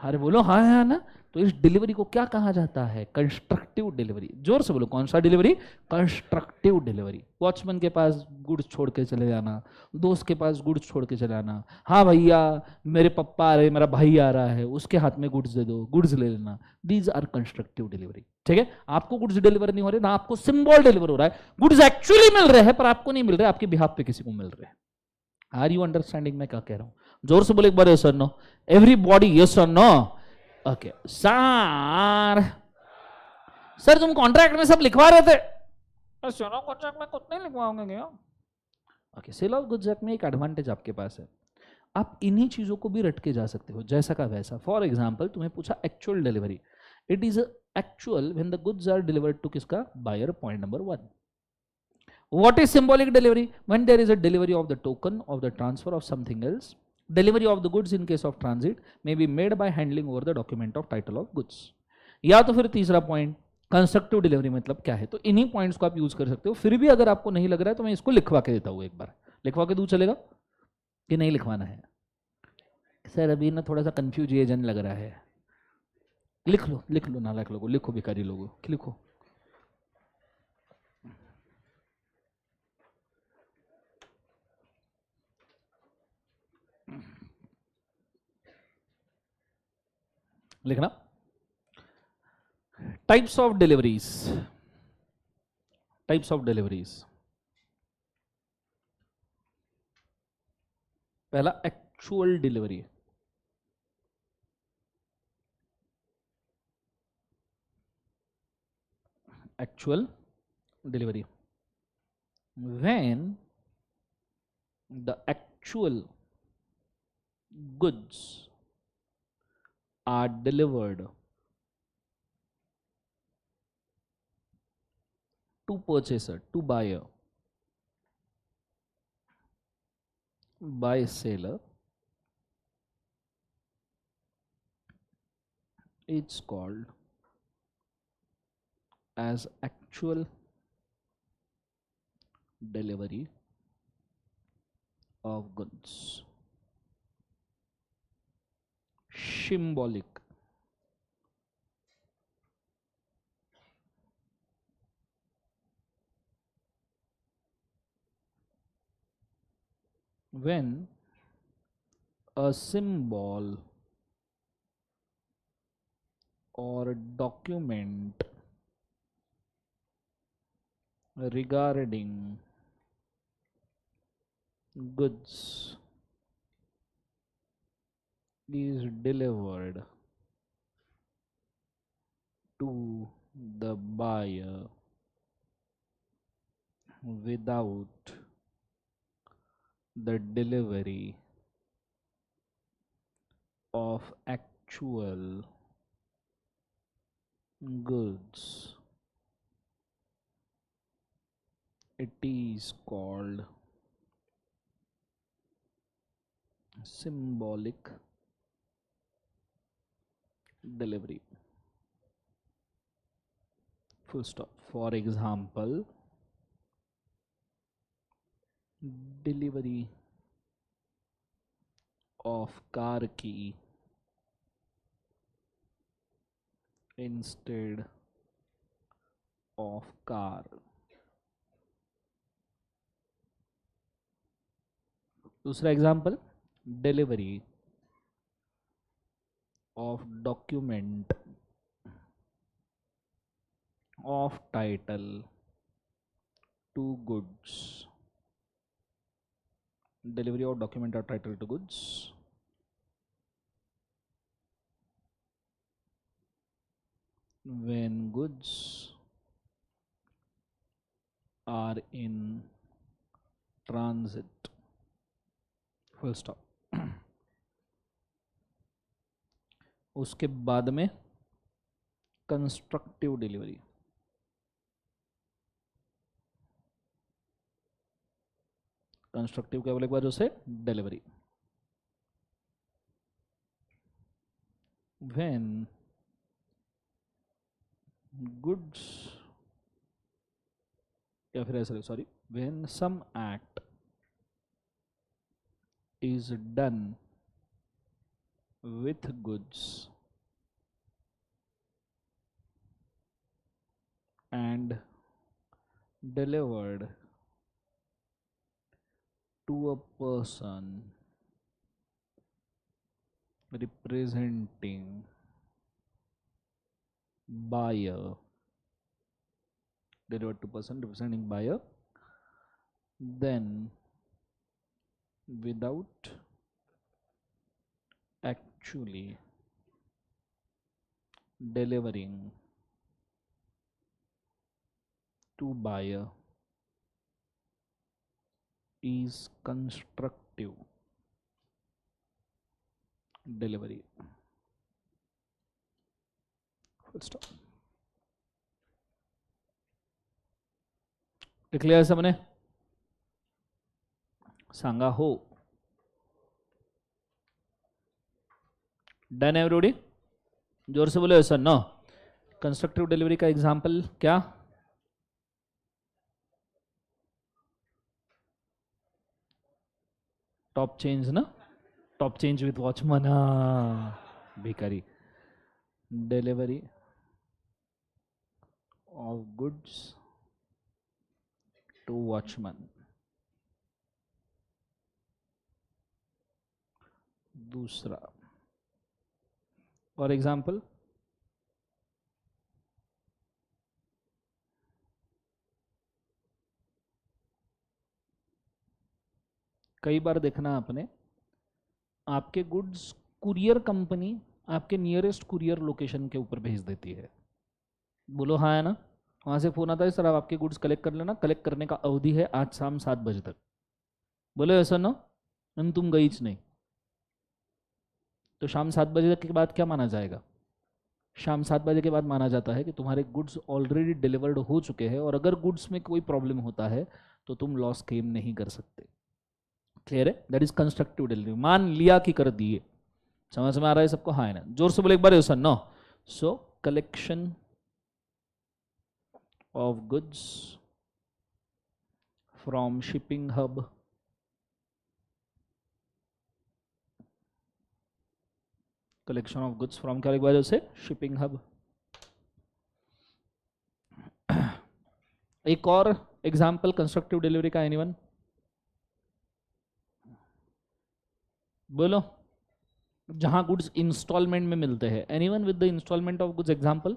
अरे बोलो हाँ है ना। तो इस डिलीवरी को क्या कहा जाता है? Constructive delivery. जोर से बोलो, कौन सा डिलीवरी? Constructive delivery. वॉचमैन के पास गुड्स छोड़ के चले जाना, दोस्त के पास गुड्स छोड़ के चले जाना, हाँ भैया मेरे पप्पा आ रहे, मेरा भाई आ रहा है, उसके हाथ में गुड्स दे दो, गुड्स ले लेना। These are constructive delivery. ठीक है, आपको गुड्स डिलीवर नहीं हो रहे ना, आपको सिंबल डिलीवर हो रहा है। गुड्स एक्चुअली मिल रहे हैं पर आपको नहीं मिल रहे, आपके बिहाफ पे किसी को मिल रहे हैं। आर यू अंडरस्टैंडिंग मैं क्या कह रहा हूं? जोर से बोले एक बार, यस और नो। एवरीबॉडी यस और नो? ओके सर तुम कॉन्ट्रैक्ट में सब लिखवा रहे थे। कॉन्ट्रैक्ट में कुछ नहीं लिखवाओगे क्या? Okay, sale of goods act में एक एडवांटेज आपके पास है, आप इन्हीं चीजों को भी रट के जा सकते हो जैसा का वैसा। फॉर एग्जाम्पल तुम्हें पूछा actual delivery, it is actual when the goods are delivered to किसका? Buyer. Point number 1। What is symbolic delivery? When there is a delivery of the token of the transfer of something else. Delivery of the goods in case of transit may be made by handling over the document of title of goods. या तो फिर तीसरा point, constructive delivery मतलब क्या है? तो इन्हीं points को आप यूज कर सकते हो। फिर भी अगर आपको नहीं लग रहा है तो मैं इसको लिखवा के देता हूँ। एक बार लिखवा के दूँ चलेगा कि नहीं लिखवाना है? सर अभी ना थोड़ा सा कंफ्यूजन लग रहा है। लिख लो नालायक लोगों, लिखो भिखारी लोगों, लिखो। लिखना। Types of deliveries. Types of deliveries. पहला actual delivery. Actual delivery, when the actual goods are delivered to purchaser, to buyer by seller, it's called as actual delivery of goods. Symbolic. When a symbol or document regarding goods is delivered to the buyer without the delivery of actual goods, it is called symbolic delivery. Full stop. For example, delivery of car key instead of car. दूसरा example, delivery of document of title to goods. Delivery of document or title to goods when goods are in transit. Full stop. उसके बाद में constructive delivery. Constructive क्या बोले एक बार उसे? Delivery. when goods, या फिर ऐसा, sorry, when some act is done with goods and delivered to a person representing buyer, delivered to person representing buyer, then without actually delivering to buyer is constructive delivery. Full stop. लिख लिया सबने? सांगा हो? Done everybody? जोर से बोलो sir no. Constructive delivery का example क्या? टॉप चेंज ना, टॉप चेंज विथ वॉचमैन. भिखारी. Delivery of goods to watchman. दूसरा और एग्जाम्पल, कई बार देखना आपने, आपके गुड्स कुरियर कंपनी आपके नियरेस्ट कुरियर लोकेशन के ऊपर भेज देती है. बोलो हाँ है ना? वहाँ से फ़ोन आता है, सर आप आपके गुड्स कलेक्ट कर लेना, कलेक्ट करने का अवधि है आज शाम 7 बजे तक. बोलो ऐसा ना, तुम गई नहीं तो शाम 7 बजे तक के बाद क्या माना जाएगा? शाम 7 बजे के बाद माना जाता है कि तुम्हारे गुड्स ऑलरेडी डिलीवर्ड हो चुके हैं, और अगर गुड्स में कोई प्रॉब्लम होता है तो तुम लॉस क्लेम नहीं कर सकते. क्लियर है? That is constructive delivery. मान लिया कि कर दिए. समझ में आ रहा है सबको? हाँ है ना? जोर से बोले एक बार sir no. So collection of goods from shipping hub collection of goods from क्या लिखवा से? Shipping hub. एक और एग्जाम्पल कंस्ट्रक्टिव डिलीवरी का, एनीवन? बोलो. जहां गुड्स इंस्टॉलमेंट में मिलते हैं. Anyone with the installment of goods example?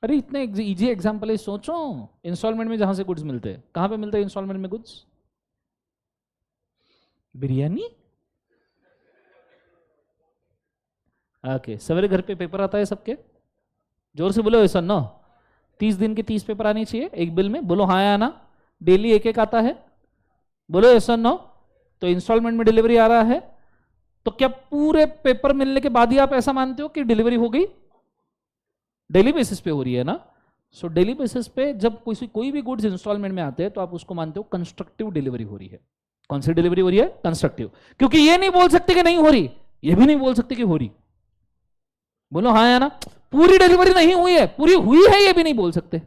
अरे इतने इजी एग्जाम्पल है, सोचो. इंस्टॉलमेंट में जहां से गुड्स मिलते हैं, कहां पे मिलते हैं इंस्टॉलमेंट में गुड्स? बिरयानी. ओके. सवेरे घर पे पेपर आता है सबके? जोर से बोलो ऐसा ना. 30 दिन के 30 पेपर आने चाहिए एक बिल में. बोलो हाँ या ना? डेली एक एक आता है. बोलो ऐसा ना. तो इंस्टॉलमेंट में डिलीवरी आ रहा है, तो क्या पूरे पेपर मिलने के बाद ही आप ऐसा मानते हो कि डिलीवरी हो गई? डेली बेसिस पे हो रही है ना. सो डेली बेसिस पे जब कोई भी गुड्स इंस्टॉलमेंट में आते हैं तो आप उसको मानते हो कंस्ट्रक्टिव डिलीवरी हो रही है. कौन सी डिलीवरी हो रही है? कंस्ट्रक्टिव. क्योंकि ये नहीं बोल सकते कि नहीं हो रही, ये भी नहीं बोल सकते कि हो रही. बोलो हाँ या ना? पूरी डिलीवरी नहीं हुई है, पूरी हुई है ये भी नहीं बोल सकते,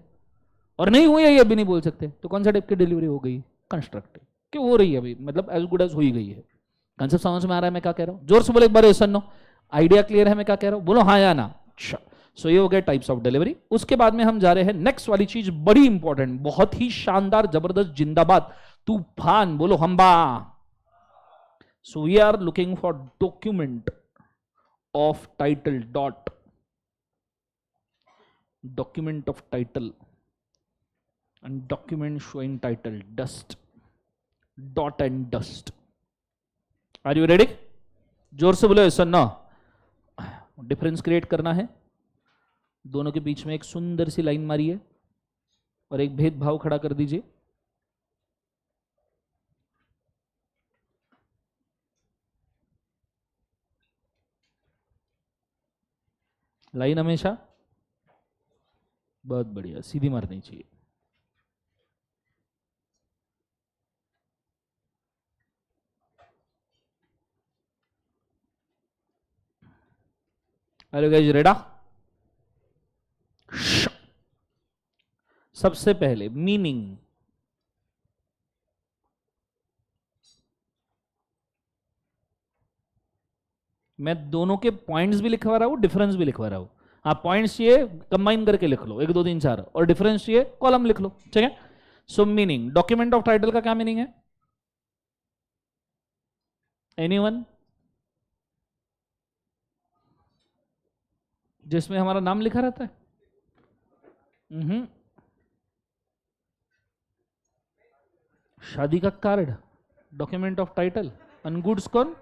और नहीं हुई है ये भी नहीं बोल सकते. तो कौन सा टाइप की डिलीवरी हो गई? कंस्ट्रक्टिव. कि हो रही है अभी, मतलब एज गुड एज हुई गई है. कंसेप्ट समझ में आ रहा है मैं क्या कह रहा हूं? जोर से बोले एक बार यस नो. आइडिया क्लियर है मैं क्या कह रहा हूं? बोलो हाँ या ना. अच्छा. सो ये हो गया टाइप्स ऑफ डिलीवरी. उसके बाद में हम जा रहे हैं नेक्स्ट वाली चीज, बड़ी इंपॉर्टेंट, बहुत ही शानदार, जबरदस्त, जिंदाबाद, तूफान. बोलो हम्बा. So we are looking for document of title dot, document of title and document showing title dust, dot and dust. Are you ready? जोर से बोलो सर ना. डिफरेंस क्रिएट करना है, दोनों के बीच में एक सुंदर सी लाइन मारिए और एक भेदभाव खड़ा कर दीजिए. लाइन हमेशा बहुत बढ़िया सीधी मारनी चाहिए. Hello guys, ready? सबसे पहले मीनिंग. मैं दोनों के पॉइंट्स भी लिखवा रहा हूं, डिफरेंस भी लिखवा रहा हूं. हाँ पॉइंट्स चाहिए कंबाइन करके लिख लो, 1 2 3 4, और डिफरेंस चाहिए कॉलम लिख लो, ठीक है। सो मीनिंग, डॉक्यूमेंट ऑफ टाइटल का क्या मीनिंग है? एनीवन? जिसमें हमारा नाम लिखा रहता है? शादी का कार्ड डॉक्यूमेंट ऑफ टाइटल। और गुड्स कौन?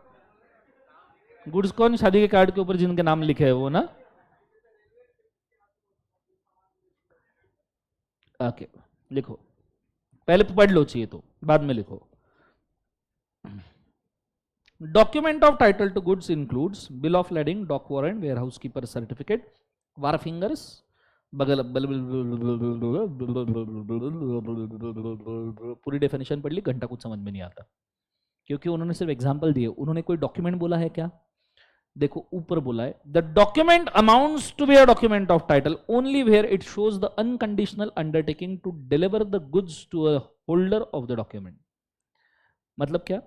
गुड्स कौन शादी के कार्ड के ऊपर जिनके नाम लिखे हैं वो ना। ओके लिखो, पहले पढ़ लो चाहिए तो बाद में लिखो। Document of title to goods includes bill of lading, dock warrant, warehouse keeper certificate, wharfingers, बगल पूरी डेफिनेशन पढ़ ली, घंटा कुछ समझ में नहीं आता क्योंकि उन्होंने सिर्फ एग्जांपल दिए, उन्होंने कोई डॉक्यूमेंट बोला है क्या? देखो ऊपर बोला है the document amounts to be a document of title only where it shows the unconditional undertaking to deliver the goods to a holder of the document. मतलब क्या?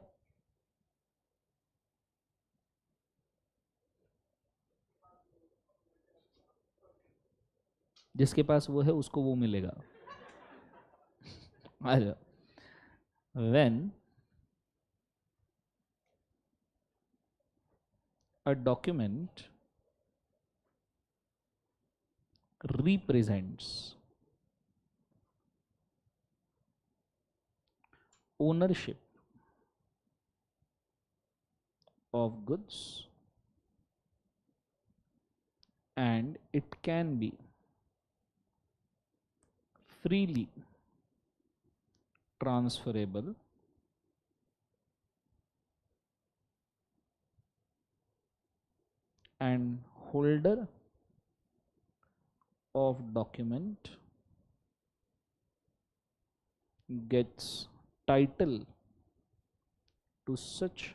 जिसके पास वो है उसको वो मिलेगा। When a document represents ownership of goods and it can be freely transferable and holder of document gets title to such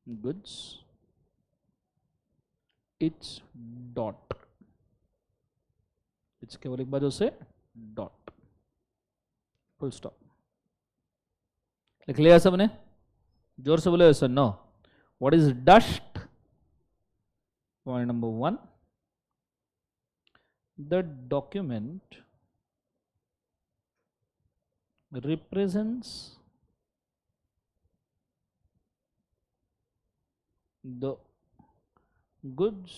goods, it's dot, it's केवल एक बार उसे डॉट, फुल स्टॉप। लिख लिया सबने? जोर से बोले sir. No, what is dust? Point number 1, the document represents the goods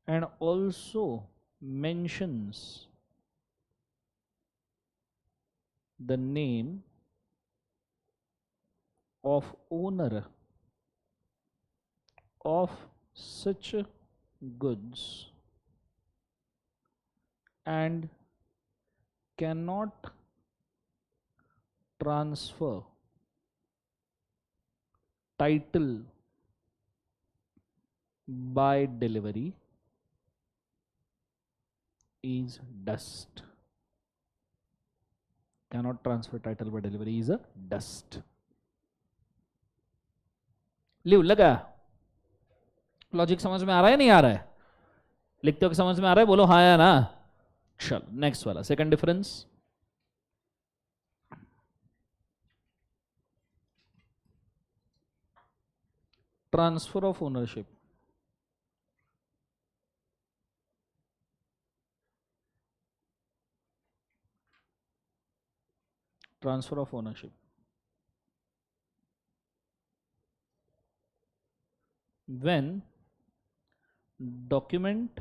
and also mentions the name of owner of such goods and cannot transfer title by delivery is dust. Cannot transfer title by delivery is a dust. Live लगा? Logic समझ में आ रहा है नहीं आ रहा है? लिखते हो कि समझ में आ रहा है? बोलो हाँ या ना। चलो नेक्स्ट वाला, second difference. Transfer of ownership. Transfer of ownership, when document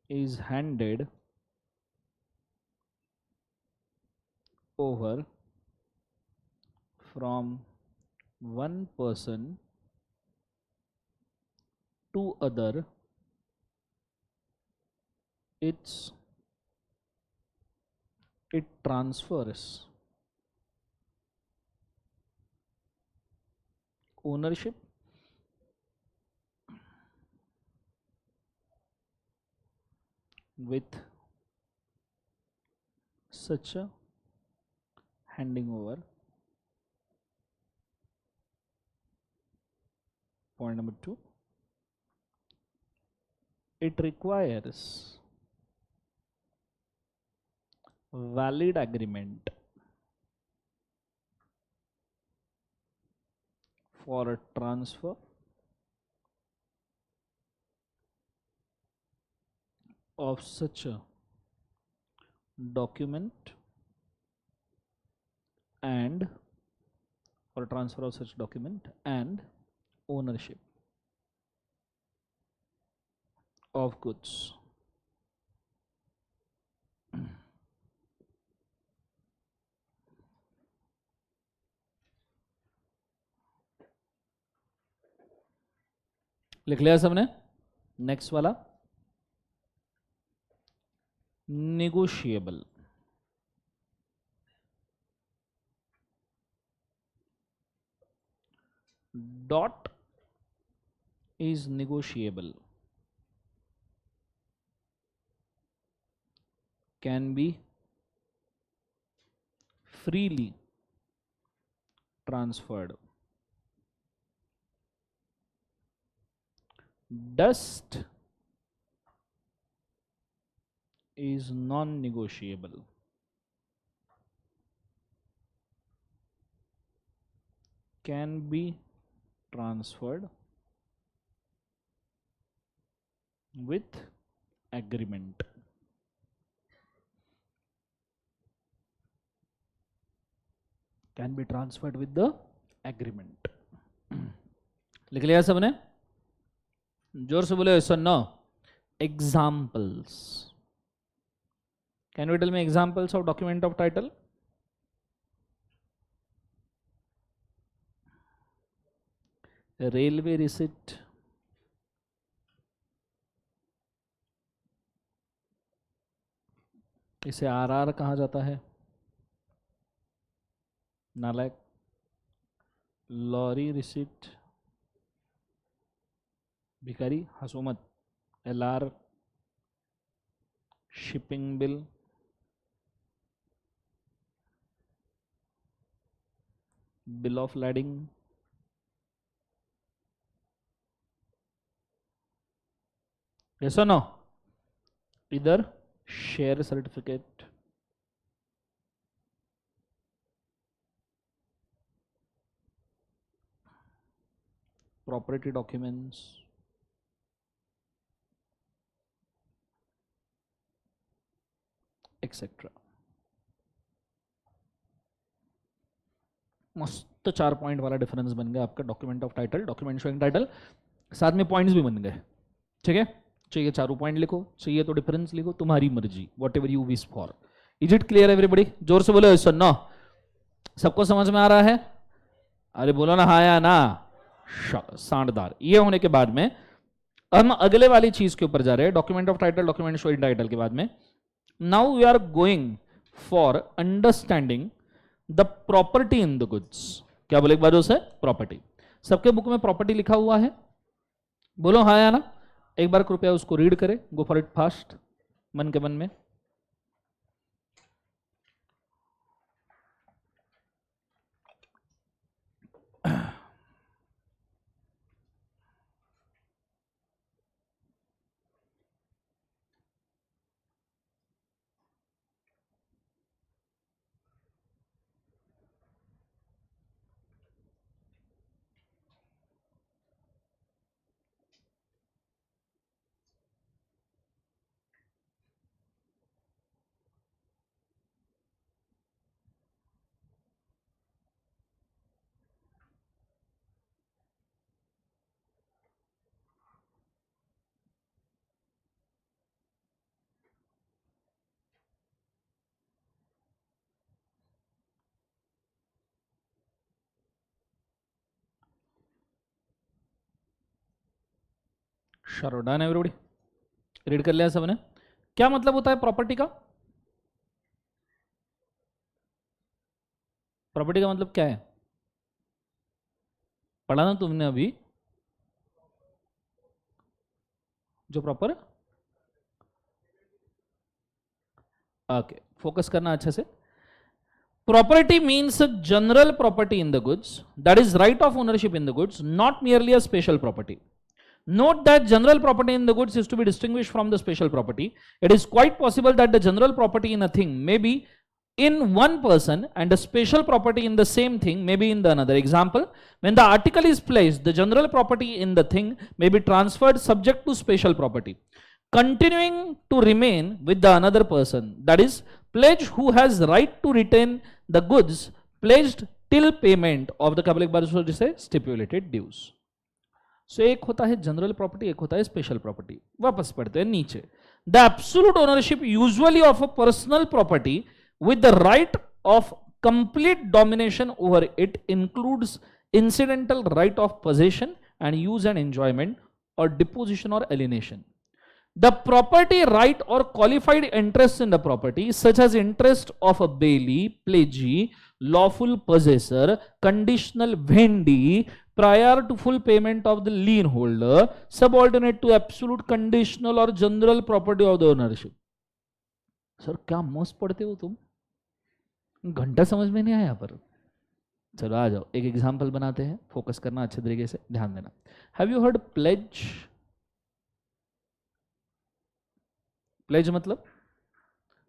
is handed over from one person to other, it transfers ownership with such a handing over. Point number 2, it requires valid agreement for a transfer of such a document and or transfer of such document and ownership of goods. लिख लिया सबने? Next वाला negotiable. Dot is negotiable. Can be freely transferred. Dust is non-negotiable. Can be transferred with agreement. Can be transferred with the agreement. लिख लिया सबने? जोर से बोले yes or no. Examples. Can you tell me examples of document of title? Railway receipt, इसे RR कहा जाता है, नालायक. लॉरी रिसिट, भिखारी, हंसो मत. LR, shipping bill, bill of lading, yes or no? Either share certificate, property documents, etc. मस्त 4 point वाला डिफरेंस बन गया आपका document of title, document showing title, साथ में पॉइंट्स भी बन गए. ठीक है, चाहिए चारों पॉइंट लिखो, चाहिए तो डिफरेंस लिखो, तुम्हारी मर्जी, what ever you wish for. Is it clear everybody? जोर से बोलो सर. नो, सबको समझ में आ रहा है? अरे बोलो ना हाँ या ना. सांडदार. ये होने के बाद में हम अगले वाली चीज के ऊपर जा रहे हैं, document of title, document showing title के बाद में. Now we are going for understanding the property in the goods. क्या बोले एक बार से? प्रॉपर्टी. सबके बुक में प्रॉपर्टी लिखा हुआ है? बोलो हाँ या ना. एक बार कृपया उसको रीड करें. गो फॉर इट फास्ट, मन के मन में. चलो डन एवरीबॉडी. रीड कर लिया सबने? क्या मतलब होता है प्रॉपर्टी का? प्रॉपर्टी का मतलब क्या है? पढ़ा ना तुमने अभी? जो प्रॉपर. ओके, फोकस करना अच्छे से. Property means general property in the goods, that is right of ownership in the goods, not merely a special property. Note that general property in the goods is to be distinguished from the special property. It is quite possible that the general property in a thing may be in one person and the special property in the same thing may be in the another. Example, when the article is placed, the general property in the thing may be transferred subject to special property. continuing to remain with the another person, that is pledge who has right to retain the goods pledged till payment of the क्या बार जिसे stipulated dues. सो एक होता है general property, एक होता है special property. वापस पढ़ते हैं नीचे. The absolute ownership usually of a personal property with the right of complete domination over it includes incidental right of possession and use and enjoyment or deposition or alienation. The property right or qualified interest in the property such as interest of a bailee, pledgee, lawful possessor, conditional vendee prior to full payment of the lien holder, subordinate to absolute, conditional or general property of the ownership. Sir क्या मस्त पढ़ते हो तुम, घंटा समझ में नहीं आया पर. चलो आ जाओ, एक एग्जांपल बनाते हैं, फोकस करना अच्छे तरीके से, ध्यान देना. Have you heard pledge? Pledge मतलब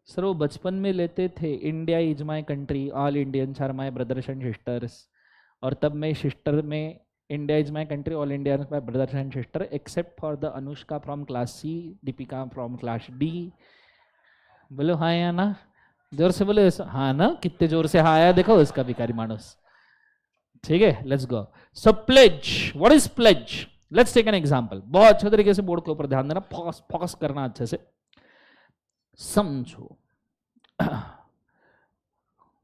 सर वो बचपन में लेते थे, India is my country, all Indians are my brothers and sisters, और तब मैं सिस्टर में India is my country, all Indians my brothers and sister except for the Anushka from class C, Deepika from class D. बोलो हाँ या ना, जोर से बोलो हाँ ना, कितने जोर से हाँ आया देखो उसका भिखारी मानुस. ठीक है, let's go. So pledge, what is pledge? Let's take an example. बहुत अच्छे तरीके से बोर्ड के ऊपर ध्यान देना, फोकस करना अच्छे से. समझो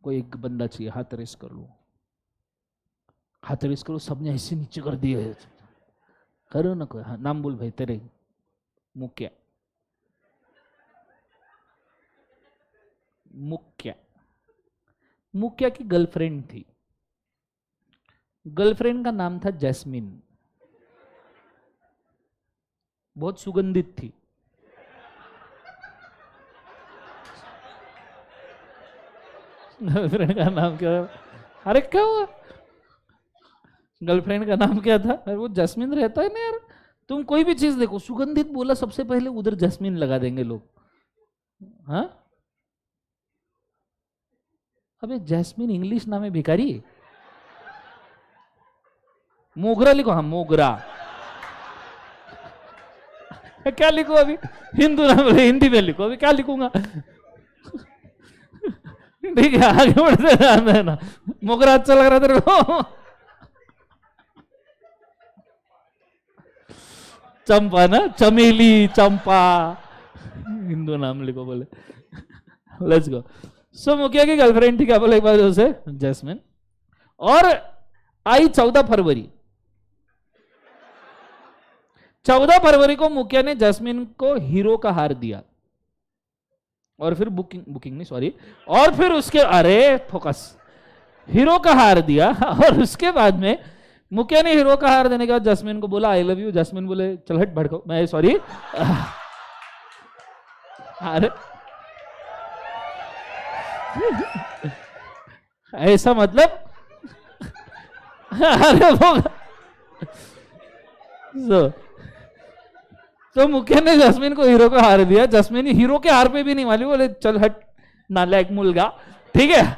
कोई एक बंदा चाहिए, हाथ रेस कर लो, हाथ रेस करो. सबने ऐसे नीचे कर दिए, करो ना कोई. हाँ, नाम बोल भाई तेरे. मुक्या. मुक्या. मुक्या की गर्लफ्रेंड थी. गर्लफ्रेंड का नाम था जैस्मिन. बहुत सुगंधित थी. गर्लफ्रेंड का नाम क्या? अरे क्या हुआ? गर्लफ्रेंड का नाम क्या था? अरे वो जैस्मिन रहता है ना यार. तुम कोई भी चीज देखो, सुगंधित बोला सबसे पहले उधर जैस्मिन लगा देंगे लोग. हाँ, अबे जैस्मिन इंग्लिश नाम है भिखारी. मोगरा लिखो. हाँ मोगरा. क्या लिखो अभी? हिंदू नाम हिंदी में लिखो. अभी क्या लिखूंगा? ठीक है, आगे बढ़ते हैं ना. मोगरा अच्छा लग रहा तेरे को? चंपा ना, चमेली, चंपा. हिंदू नाम लिखो बोले. Let's go. सो मुखिया की गर्लफ्रेंड थी, क्या बोले एक बार उसे, जैस्मिन. और आई 14 फरवरी. 14 फरवरी को मुखिया ने जैस्मिन को हीरो का हार दिया. और फिर बुकिंग नहीं सॉरी, और फिर उसके, अरे फोकस, हीरो का हार दिया. और उसके बाद में मुखिया ने हीरो का हार देने के बाद जैस्मिन को बोला आई लव यू. जैस्मिन बोले चल हट भड़को, मैं सॉरी. अरे ऐसा मतलब अरे वो तो मुखिया ने जैस्मिन को हीरो का हार दिया. जैस्मिन हीरो के हार पे भी नहीं वाली, बोले चल हट नालायक मुलगा. ठीक है,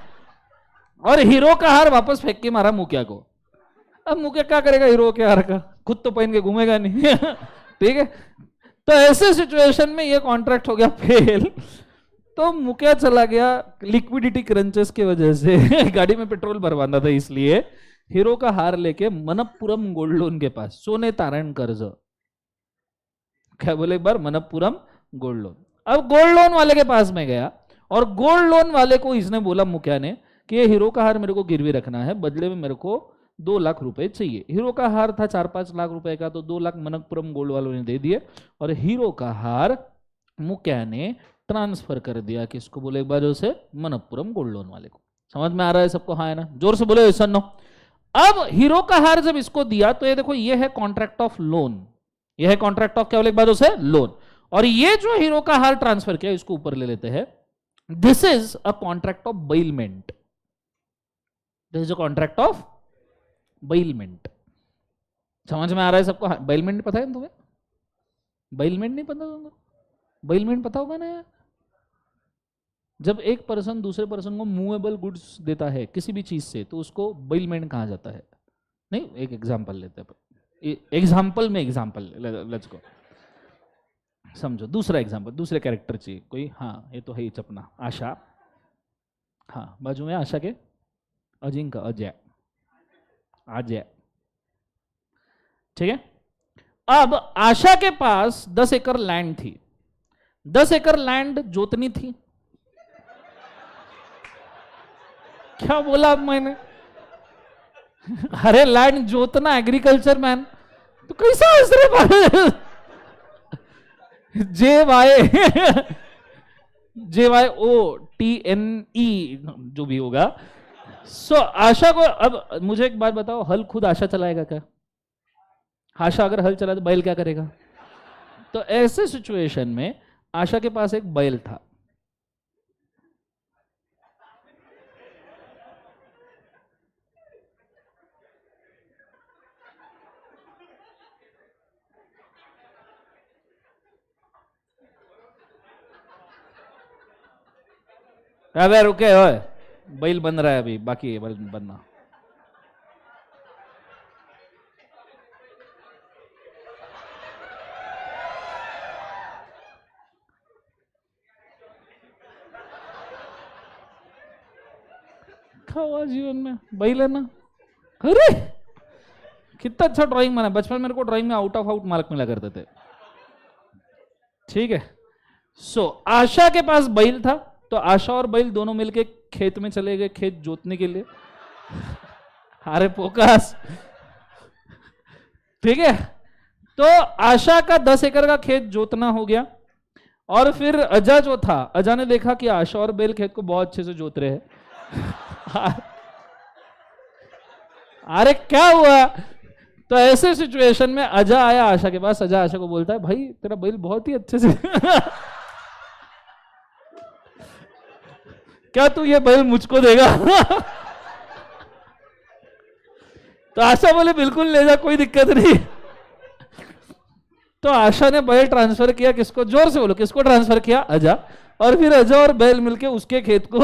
और हीरो का हार वापस फेंक के मारा मुखिया को. अब मुखिया क्या करेगा हीरो के हार का? खुद तो पहन के घूमेगा नहीं. ठीक है, तो ऐसे सिचुएशन में ये कॉन्ट्रैक्ट हो गया फेल. तो मुखिया चला गया लिक्विडिटी क्रंचेस की वजह से. गाड़ी में पेट्रोल भरवाना था, इसलिए हीरो का हार लेके मनप्पुरम गोल्ड लोन के पास, सोने तारण कर्ज, क्या बोले एक बार, मनप्पुरम गोल्ड लोन. अब गोल्ड लोन वाले के पास में गया, और गोल्ड लोन वाले को इसने बोला मुखिया ने कि ये हीरो का हार मेरे को गिरवी रखना है, बदले में मेरे को 2 लाख रुपए चाहिए. हीरो का हार था 4-5 लाख रुपए का, तो 2 लाख मनप्पुरम गोल्ड वालों ने दे दिए. और हीरो का हार मुखिया ने ट्रांसफर कर दिया किसको, बोले एक बार उसे, मनप्पुरम गोल्ड लोन वाले को. समझ में आ रहा है सबको? हाँ है ना? जोर से बोले ऐसा नो. अब हीरो का हार जब इसको दिया, तो ये देखो ये है कॉन्ट्रैक्ट ऑफ लोन. यह है कॉन्ट्रैक्ट ऑफ क्या बोले एक बार उसे, लोन. और ये जो हीरो का हार ट्रांसफर किया, इसको ऊपर ले लेते हैं. This is a contract of bailment. This is a contract of bailment. समझ में आ रहा है सबको? बेलमेंट पता है तुम्हें? बेलमेंट नहीं पता तुमको? बेलमेंट पता होगा ना यार. जब एक पर्सन दूसरे पर्सन को मूवेबल गुड्स देता है किसी भी चीज से, तो उसको बेलमेंट कहा जाता है. नहीं, एक एग्जांपल लेते हैं. एग्जाम्पल में एग्जाम्पल, लेट्स गो. समझो दूसरा एग्जांपल, दूसरे कैरेक्टर चाहिए कोई। हाँ ये तो है ही अपना आशा। हाँ बाजू में आशा के अजिंका, अजय, अजय, ठीक है। अब आशा के पास 10 एकड़ लैंड थी, 10 एकड़ लैंड जोतनी थी। क्या बोला अब मैंने? अरे लैंड जोतना एग्रीकल्चर मैन, तो कैसा हंस रहे? JYOTNE जो भी होगा। आशा को, अब मुझे एक बात बताओ, हल खुद आशा चलाएगा क्या? आशा अगर हल चला तो बैल क्या करेगा? तो ऐसे सिचुएशन में आशा के पास एक बैल था। अबे रुके, ओए बैल बन रहा है अभी, बाकी है बैल बनना। खावा जीवन में बैल है ना। अरे कितना अच्छा ड्राइंग बना। बचपन मेरे को ड्राइंग में आउट ऑफ आउट मार्क मिला करते थे, ठीक है। आशा के पास बैल था, तो आशा और बैल दोनों मिलके खेत में चले गए, खेत जोतने के लिए। अरे फोकस, ठीक है। तो आशा का 10 एकड़ का खेत जोतना हो गया, और फिर अजा जो था, अजा ने देखा कि आशा और बैल खेत को बहुत अच्छे से जोत रहे हैं। अरे क्या हुआ? तो ऐसे सिचुएशन में अजा आया आशा के पास। अजा आशा को बोलता है, भाई तेरा बैल बहुत ही अच्छे से क्या तू ये बैल मुझको देगा? तो आशा बोले बिल्कुल ले जा, कोई दिक्कत नहीं। तो आशा ने बैल ट्रांसफर किया किसको? जोर से बोलो, किसको ट्रांसफर किया? अजा। और फिर अजा और बैल मिलके उसके खेत को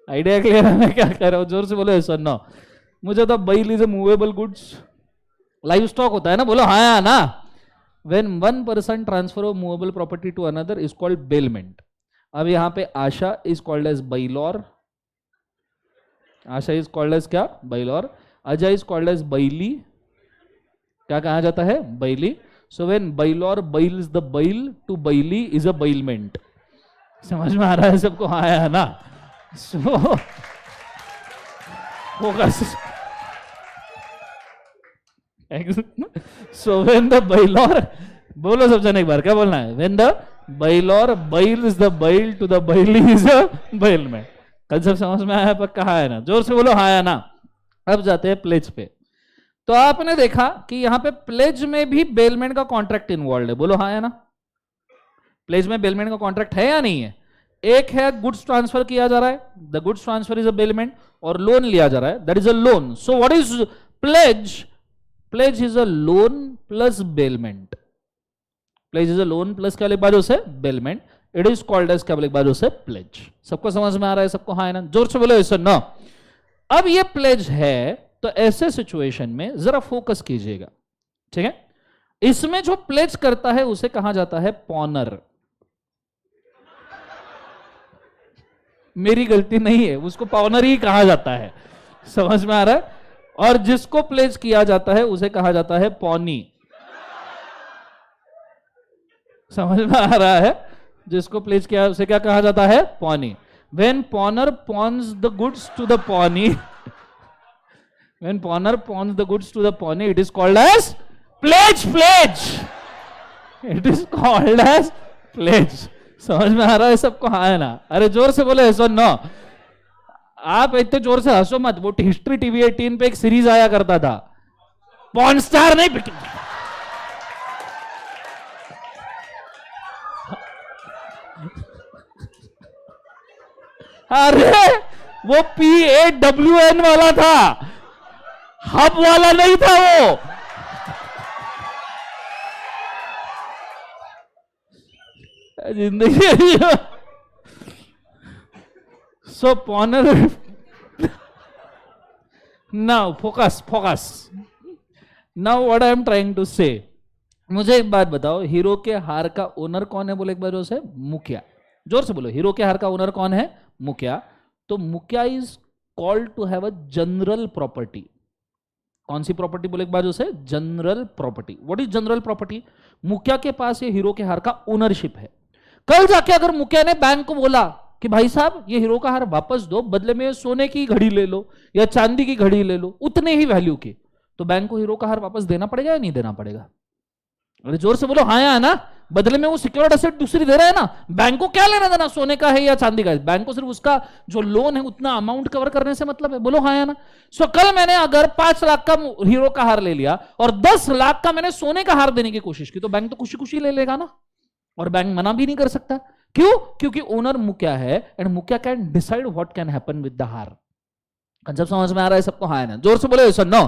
आइडिया क्लियर है मैं क्या कह रहा हूं? जोर से बोलो ऐसा ना। मुझे तो बैल is a movable goods, livestock होता है ना, बोलो हाँ या ना। When one person transfer of movable property to another is called bailment. अब यहां पे Asha is called as bailor, Asha is called as क्या? Bailor. Ajay is called as bailee, क्या कहा जाता है? Bailee. So when bailor bails the bail to bailee is a bailment. समझ में आ रहा है सबको? हाँ या ना? So when the bailor, बोलो सब जने एक बार, क्या बोलना है? When the bailor bails the bail to the bailey is a bailment। Concept समझ में आया? पक्का हाँ है ना? जोर से बोलो हाँ या ना। अब जाते हैं प्लेज पे। तो आपने देखा कि यहां पे प्लेज में भी बेलमेंट का कॉन्ट्रैक्ट इन्वॉल्व है, बोलो हाँ या ना? प्लेज में बेलमेंट का कॉन्ट्रैक्ट है या नहीं है? एक है गुड्स ट्रांसफर किया जा रहा है, the goods transfer is a bailment, और लोन लिया जा रहा है, that is a loan. So what is pledge? Pledge is a loan plus bailment. Pledge is a loan plus क्या लिख बाजू से? Bailment. It is called as क्या लिख बाजू से? प्लेज। सबको समझ में आ रहा है? सबको हाँ है ना? जोर से बोलो ऐसा ना। अब ये प्लेज है, तो ऐसे सिचुएशन में जरा फोकस कीजिएगा, ठीक है। इसमें जो प्लेज करता है उसे कहा जाता है पॉनर। मेरी गलती नहीं है, उसको पॉनर ही कहा जाता है। समझ में आ रहा है? और जिसको प्लेज किया जाता है उसे कहा जाता है पॉनी। समझ में आ रहा है? जिसको प्लेज किया उसे क्या कहा जाता है? Pony. When pawner pawns the goods to the pawnee, when pawner pawns the goods to the pawnee, it is called as pledge. Pledge. It is called as pledge. समझ में आ रहा है सबको? हाँ है ना? अरे जोर से बोले ऐसा ना। आप इतने जोर से हंसो मत। वो हिस्ट्री टीवी 18 पे एक सीरीज आया करता था, पॉन स्टार नहीं। अरे वो PAWN वाला था, हब वाला नहीं था वो। जिंदगी so pawner. Now focus, focus. Now what I am trying to say, मुझे एक बात बताओ, हीरो के हार का ओनर कौन है? बोले एक बार जोर से। मुखिया। जोर से बोलो, हीरो के हार का ओनर कौन है? मुखिया। तो मुखिया is called to have a general property. कौन सी प्रॉपर्टी? बोले एक बार जोर से। General property. What is general property? मुखिया के पास ये हीरो के हार का ओनरशिप है। कल जाके अगर मुखिया ने बैंक को बोला कि भाई साहब ये हीरो का हार वापस दो, बदले में सोने की घड़ी ले लो या चांदी की घड़ी ले लो उतने ही वैल्यू की, तो बैंक को हीरो का हार वापस देना पड़ेगा या नहीं देना पड़ेगा? अरे जोर से बोलो, हाँ या ना। बदले में वो सिक्योर्ड एसेट दूसरी दे रहा है ना, बैंक को क्या लेना देना सोने का है या चांदी का है? बैंक को सिर्फ उसका जो लोन है उतना अमाउंट कवर करने से मतलब है। बोलो हाँ या ना। सो कल मैंने अगर 5 लाख का हीरो का हार ले लिया और 10 लाख का मैंने सोने का हार देने की कोशिश की, तो बैंक तो खुशी खुशी ले लेगा ना, और बैंक मना भी नहीं कर सकता। क्यों? क्योंकि ओनर मुखिया है एंड मुखिया can decide what can happen with the हार। कंसेप्ट समझ में आ रहा है सबको? हाँ है ना। जोर से बोले सर नो।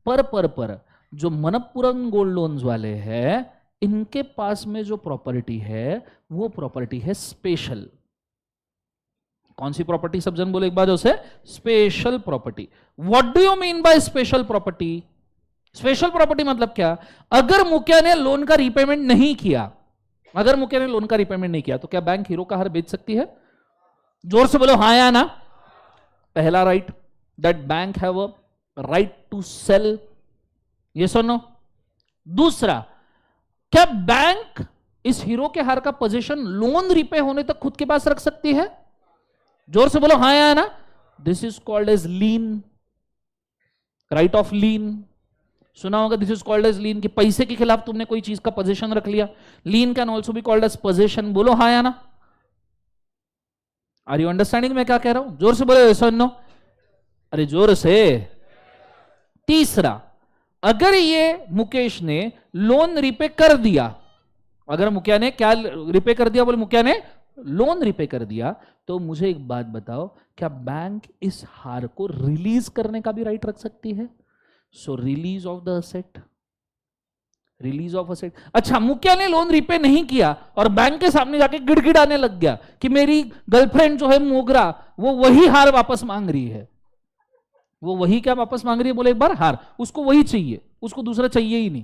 पर जो मनप्पुरम गोल्ड लोन्स वाले हैं, इनके पास में जो प्रॉपर्टी है वो प्रॉपर्टी है स्पेशल। कौन सी प्रॉपर्टी? सब जन बोले एक बार उसे। Special property. What do you mean by special property? Special property मतलब क्या? अगर मुखिया ने लोन का रीपेमेंट नहीं किया, अगर मुखिया ने लोन का रीपेमेंट नहीं किया, तो क्या बैंक हीरो का हार बेच सकती है? जोर से बोलो हाँ या ना। पहला right, that bank have a right to sell, ये सुनो। दूसरा, क्या बैंक इस हीरो के हार का पोजीशन लोन रिपे होने तक खुद के पास रख सकती है? जोर से बोलो हाँ या ना। This is called as lien, right of lien. सुना होगा, this is called as lien, कि पैसे के खिलाफ तुमने कोई चीज का पोजीशन रख लिया। Lien can also be called as position. बोलो हाँ या ना। आर यू अंडरस्टैंडिंग मैं क्या कह रहा हूं? जोर से बोलो यस और नो। अरे जोर से। तीसरा, अगर ये मुकेश ने लोन रिपे कर दिया, अगर मुखिया ने क्या रिपे कर दिया? बोले मुखिया ने लोन रिपे कर दिया, तो मुझे एक बात बताओ, क्या बैंक इस हार को रिलीज करने का भी राइट रख सकती है? So release of the asset, release of asset. अच्छा, मुखिया ने लोन रिपे नहीं किया और बैंक के सामने जाके गिड़गिड़ाने लग गया कि मेरी गर्लफ्रेंड जो है मोगरा, वो वही हार वापस मांग रही है। वो वही क्या वापस मांग रही है? बोले एक बार हार, उसको वही चाहिए, उसको दूसरा चाहिए ही नहीं।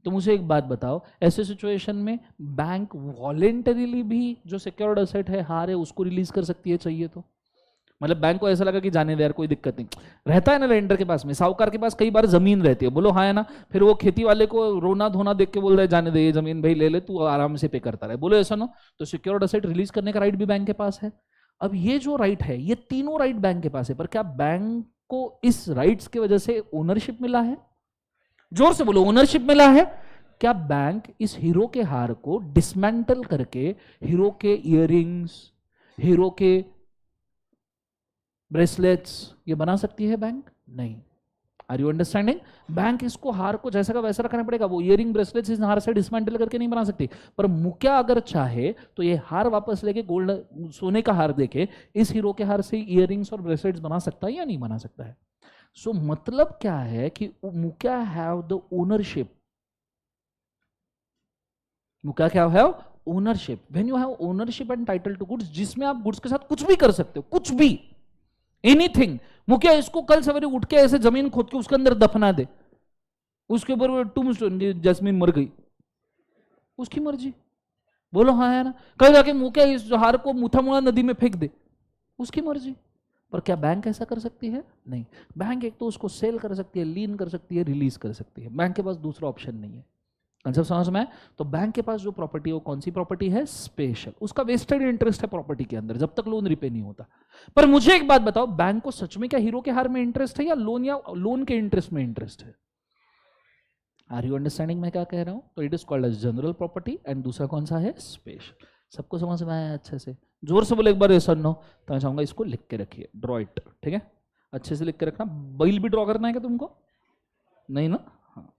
तो मुझे एक बात बताओ, ऐसे सिचुएशन में बैंक वॉलेंटरीली भी जो सिक्योर्ड असेट है, हार है, उसको रिलीज कर सकती है चाहिए तो? मतलब बैंक को ऐसा लगा कि जाने दे यार, कोई दिक्कत नहीं। रहता है ना लेंडर के पास में, साहूकार के पास कई बार जमीन रहती है, बोलो हाँ है ना। फिर वो खेती वाले को रोना धोना देख के बोल रहा है जाने दे, ये जमीन भाई ले ले, तू आराम से पे करता रहे। बोलो ऐसा ना। तो सिक्योर्ड असेट रिलीज करने का राइट भी बैंक के पास है। अब ये जो राइट है, ये तीनों राइट बैंक के पास है, पर क्या बैंक को इस राइट्स की वजह से ओनरशिप मिला है? जोर से बोलो, ओनरशिप मिला है? क्या बैंक इस हीरो के हार को डिसमेंटल करके हीरो के इयररिंग्स, हीरो के ब्रेसलेट्स ये बना सकती है? बैंक नहीं। Are you understanding? बैंक इसको हार को जैसा का वैसा रखना पड़ेगा। वो इयरिंग ब्रेसलेट्स इस हार से डिसमेंटल करके नहीं बना सकती। पर मुखिया अगर चाहे तो ये हार वापस लेके गोल्ड सोने का हार देके इस हीरो के हार से इयरिंग्स और ब्रेसलेट्स बना सकता है या नहीं बना सकता है? सो मतलब क्या है कि मुखिया हैव द ओनरशिप। मुखिया क्या है? Ownership. When you have ownership and title to goods, जिसमें आप गुड्स के साथ कुछ भी कर सकते हो, कुछ भी, एनीथिंग। मुखिया इसको कल सवेरे उठ के ऐसे जमीन खोद के उसके अंदर दफना दे, उसके ऊपर टूम स्टोन, जैस्मीन मर गई, उसकी मर्जी। बोलो हाँ है ना। कल जाके मुखिया इस हार को मुथामुआ नदी में फेंक दे, उसकी मर्जी। पर क्या बैंक ऐसा कर सकती है? नहीं। बैंक एक तो उसको सेल कर सकती है, लीन कर सकती है, रिलीज कर सकती है। बैंक के पास दूसरा ऑप्शन नहीं है। कंसेप्ट समझ में? तो बैंक के पास जो प्रॉपर्टी है वो कौन सी प्रॉपर्टी है? स्पेशल। उसका वेस्टेड इंटरेस्ट है प्रॉपर्टी के अंदर जब तक लोन रिपे नहीं होता। पर मुझे एक बात बताओ, बैंक को सच में क्या हीरो के हार में इंटरेस्ट है या लोन के इंटरेस्ट में इंटरेस्ट है? आर यू अंडरस्टैंडिंग मैं क्या कह रहा हूं? तो it is called as general property and दूसरा कौन सा है? स्पेशल। सबको समझ में आया अच्छे से? जोर से बोले एक बार यस और नो। तो मैं चाहूंगा इसको लिख के रखिए, ड्रॉ इट। ठीक है, अच्छे से लिख के रखना। बैल भी ड्रॉ करना है क्या तुमको? नहीं ना? हाँ।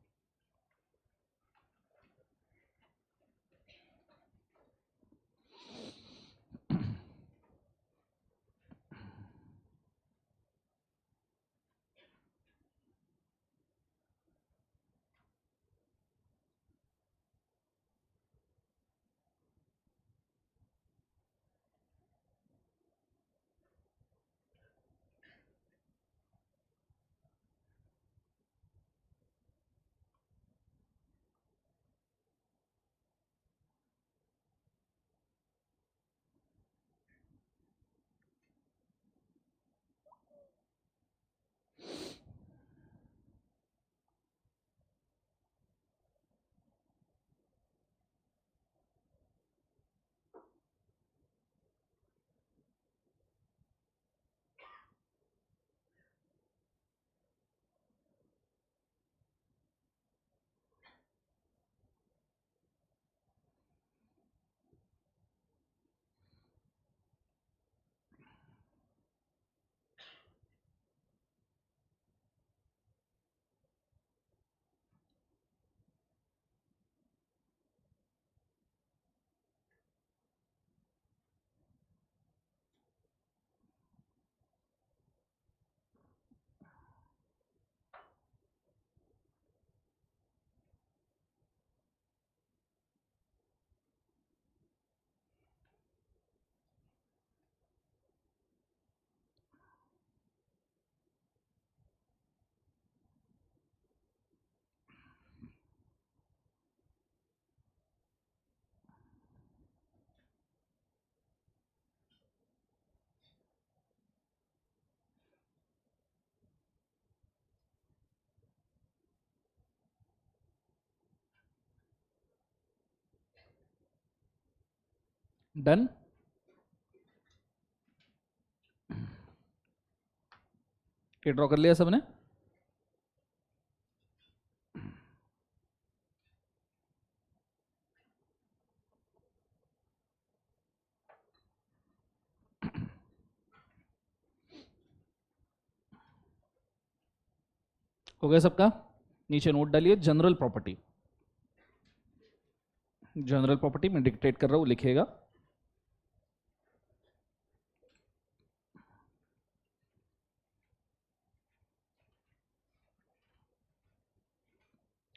डन। ये ड्रॉ कर लिया सबने? हो गया सबका? नीचे नोट डालिए, जनरल प्रॉपर्टी। जनरल प्रॉपर्टी मैं डिक्टेट कर रहा हूं, लिखिएगा।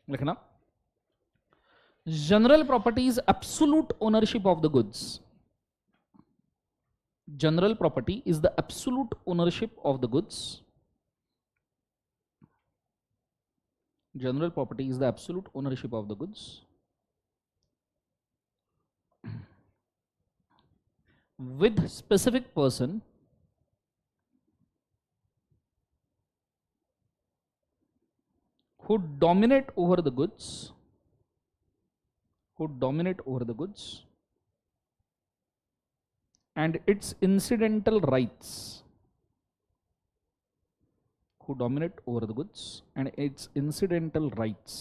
लिखना, general property is absolute ownership of the goods. General property is the absolute ownership of the goods. General property is the absolute ownership of the goods with specific person who dominate over the goods, and its incidental rights, who dominate over the goods and its incidental rights.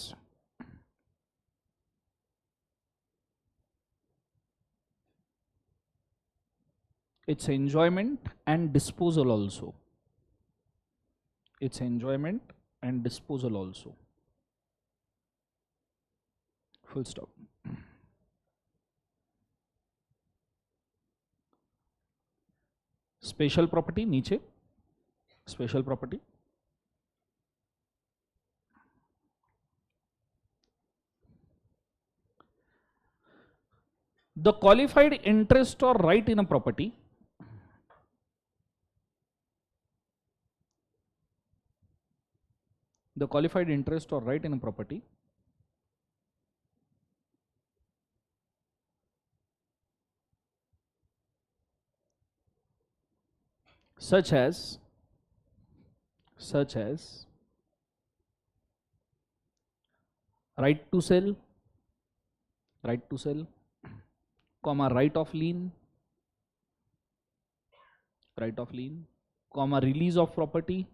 Its enjoyment and disposal also. Its enjoyment and disposal also. Full stop. Special property नीचे, special property. The qualified interest or right in a property such as right to sell, comma right of lien, comma release of property,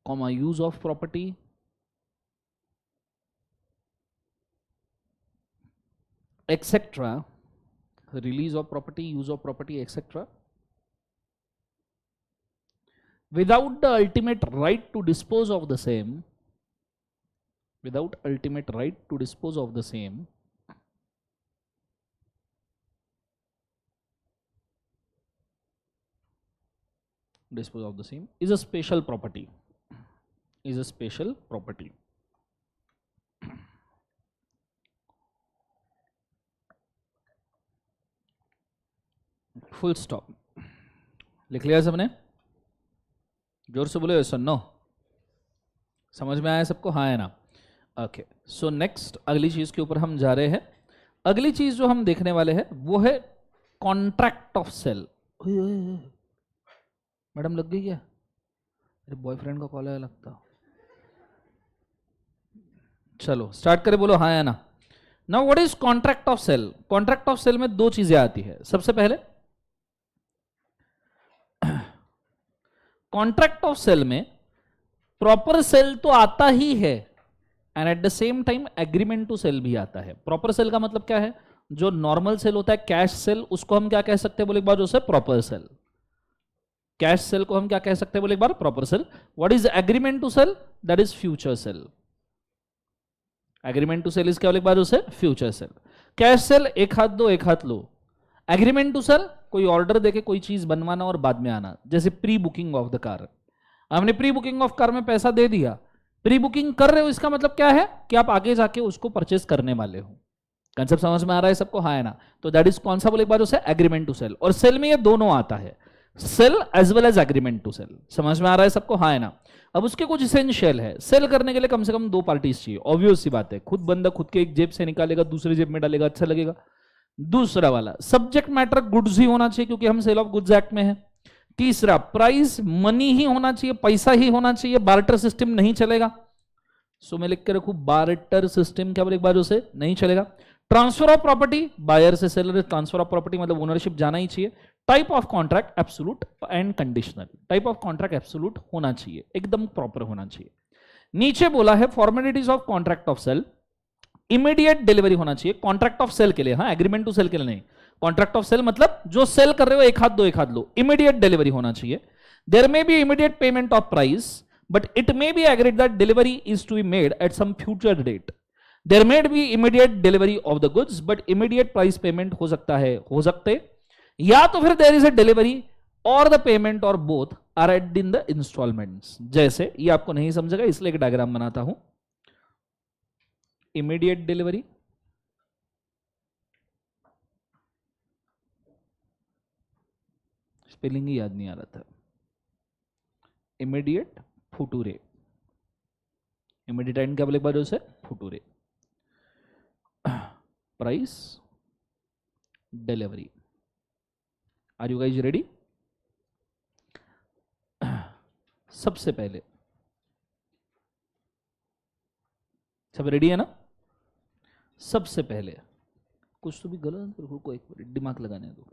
comma use of property, etc. Release of property, use of property, etc. Without the ultimate right to dispose of the same, is a special property. Full stop. लिख लिया सबने? जोर से बोलो yes और no. समझ में आया सबको? हाँ है ना? ओके, सो नेक्स्ट अगली चीज के ऊपर हम जा रहे हैं। अगली चीज जो हम देखने वाले हैं वो है कॉन्ट्रैक्ट ऑफ सेल। मैडम लग गई क्या? अरे बॉयफ्रेंड का कॉल है लगता। चलो स्टार्ट करें, बोलो हाँ या ना। Now what is contract of sale? Contract of sale में दो चीजें आती है। सबसे पहले कॉन्ट्रैक्ट ऑफ सेल में प्रॉपर सेल तो आता ही है and at the same time agreement to sell भी आता है। प्रॉपर सेल का मतलब क्या है? जो नॉर्मल सेल होता है कैश सेल, उसको हम क्या कह सकते हैं बोले एक बार? जो प्रॉपर सेल। कैश सेल को हम क्या कह सकते हैं बोले एक बार? Proper sale. What is agreement to sell? That is future sale. Agreement to sell is क्या बोले एक बार? जो फ्यूचर सेल। कैश सेल एक हाथ दो एक हाथ लो। एग्रीमेंट टू सेल कोई ऑर्डर देके कोई चीज बनवाना और बाद में आना, जैसे pre booking of the car. हमने प्री बुकिंग ऑफ कार में पैसा दे दिया, प्री बुकिंग कर रहे हो, इसका मतलब क्या है कि आप आगे जाके उसको परचेस करने वाले हो। कंसेप्ट समझ में आ रहा है सबको? हाँ है ना? तो दैट इज कौन सा बोले एक बार? जो एग्रीमेंट टू सेल। और सेल में ये दोनों आता है, sale as well as agreement to sell. समझ में आ रहा है सबको? हाँ है ना? अब उसके कुछ इसेंशियल है। सेल करने के लिए कम से कम दो पार्टीज चाहिए, ऑब्वियस सी बात है। खुद बंदा खुद के एक जेब से निकालेगा, दूसरे जेब में डालेगा, अच्छा लगेगा? दूसरा वाला सब्जेक्ट मैटर गुड्स ही होना चाहिए, क्योंकि हम सेल ऑफ गुड्स एक्ट में है। तीसरा प्राइस मनी ही होना चाहिए, पैसा ही होना चाहिए, बार्टर सिस्टम नहीं चलेगा। सो मैं लिख के रखूं बार्टर सिस्टम क्या बोले एक बार? उसे नहीं चलेगा। ट्रांसफर ऑफ प्रॉपर्टी, बायर से सेलर, ट्रांसफर ऑफ प्रॉपर्टी मतलब ओनरशिप जाना ही चाहिए। Type of contract absolute and conditional, type of contract absolute होना चाहिए, एकदम प्रॉपर होना चाहिए। नीचे बोला है formalities of contract of sale, immediate delivery होना चाहिए कॉन्ट्रैक्ट ऑफ सेल के लिए, हाँ एग्रीमेंट टू सेल के लिए नहीं, कॉन्ट्रैक्ट ऑफ सेल मतलब जो सेल कर रहे हो एक हाथ लो, इमीडिएट डिलीवरी होना चाहिए। There may be immediate payment of price but it may be agreed that delivery is to be made at some future date. There may be immediate delivery of the goods but immediate price payment हो सकता है, हो सकते, या तो फिर there is a delivery और the payment और both are at in the installments. जैसे ये आपको नहीं समझेगा इसलिए एक डायग्राम बनाता हूं। इमीडिएट डिलीवरी, स्पेलिंग ही याद नहीं आ रहा था, इमीडिएट फुटूरे, इमीडिएट एंड क्या बोले एक बार उसे, future, price delivery. Are you guys ready? सबसे पहले सब रेडी है ना? सबसे पहले कुछ तो भी गलत को एक दिमाग लगाने दो।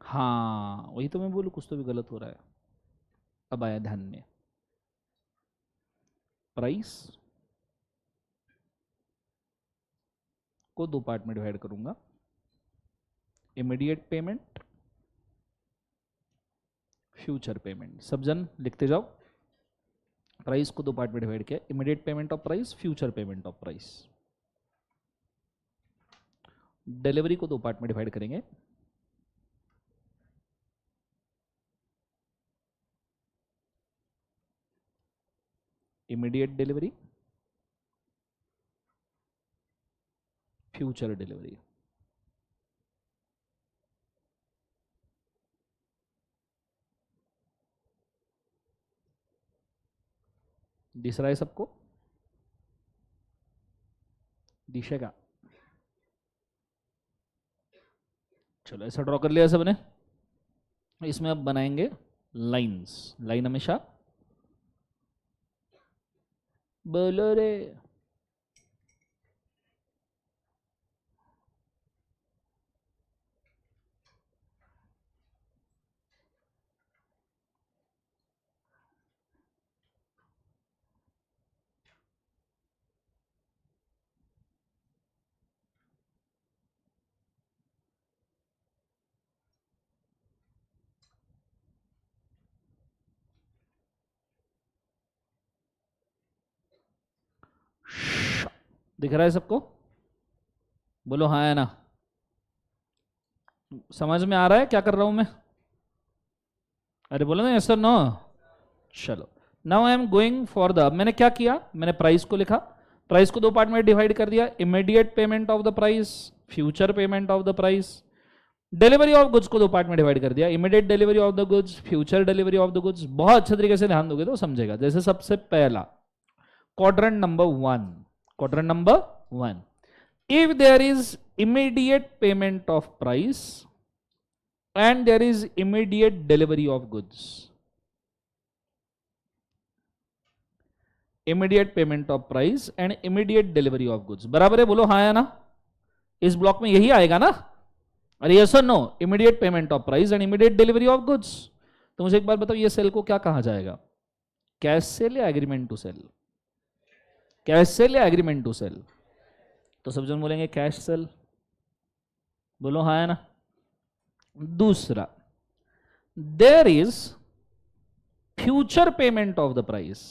हाँ वही तो मैं बोलूं, कुछ तो भी गलत हो रहा है। अब आया ध्यान में, प्राइस को दो पार्ट में डिवाइड करूंगा, इमीडिएट पेमेंट, फ्यूचर पेमेंट। सब जन लिखते जाओ, प्राइस को दो पार्ट में डिवाइड किया, immediate payment of price, future payment of price. Delivery को दो पार्ट में डिवाइड करेंगे, इमीडिएट डिलीवरी, फ्यूचर डिलीवरी। दिख रहा है सबको? दिखेगा? चलो ऐसा ड्रॉ कर लिया सबने। इसमें अब बनाएंगे लाइंस, लाइन हमेशा बोलो रे। दिख रहा है सबको? बोलो हाँ है ना? समझ में आ रहा है क्या कर रहा हूं मैं? अरे बोलो ना यस और नो। चलो now I am going for the, मैंने क्या किया, मैंने प्राइस को लिखा, प्राइस को दो पार्ट में डिवाइड कर दिया, immediate payment of the price, future payment of the price. Delivery of goods को दो पार्ट में डिवाइड कर दिया, immediate delivery of the goods, future delivery of the goods. बहुत अच्छे तरीके से ध्यान दोगे तो समझेगा। जैसे सबसे पहला quadrant number 1, quadrant number 1, if there is immediate payment of price and there is immediate delivery of goods, immediate payment of price and immediate delivery of goods, बराबर है? बोलो हाँ या ना? इस ब्लॉक में यही आएगा ना? अरे यस और no? Immediate payment of price and immediate delivery of goods. तो मुझे एक बार बताओ ये सेल को क्या कहा जाएगा? कैश सेल या agreement to sell? Cash sale या एग्रीमेंट टू सेल? तो सब जन बोलेंगे कैश सेल। बोलो हाँ है ना? दूसरा, there is future payment of the price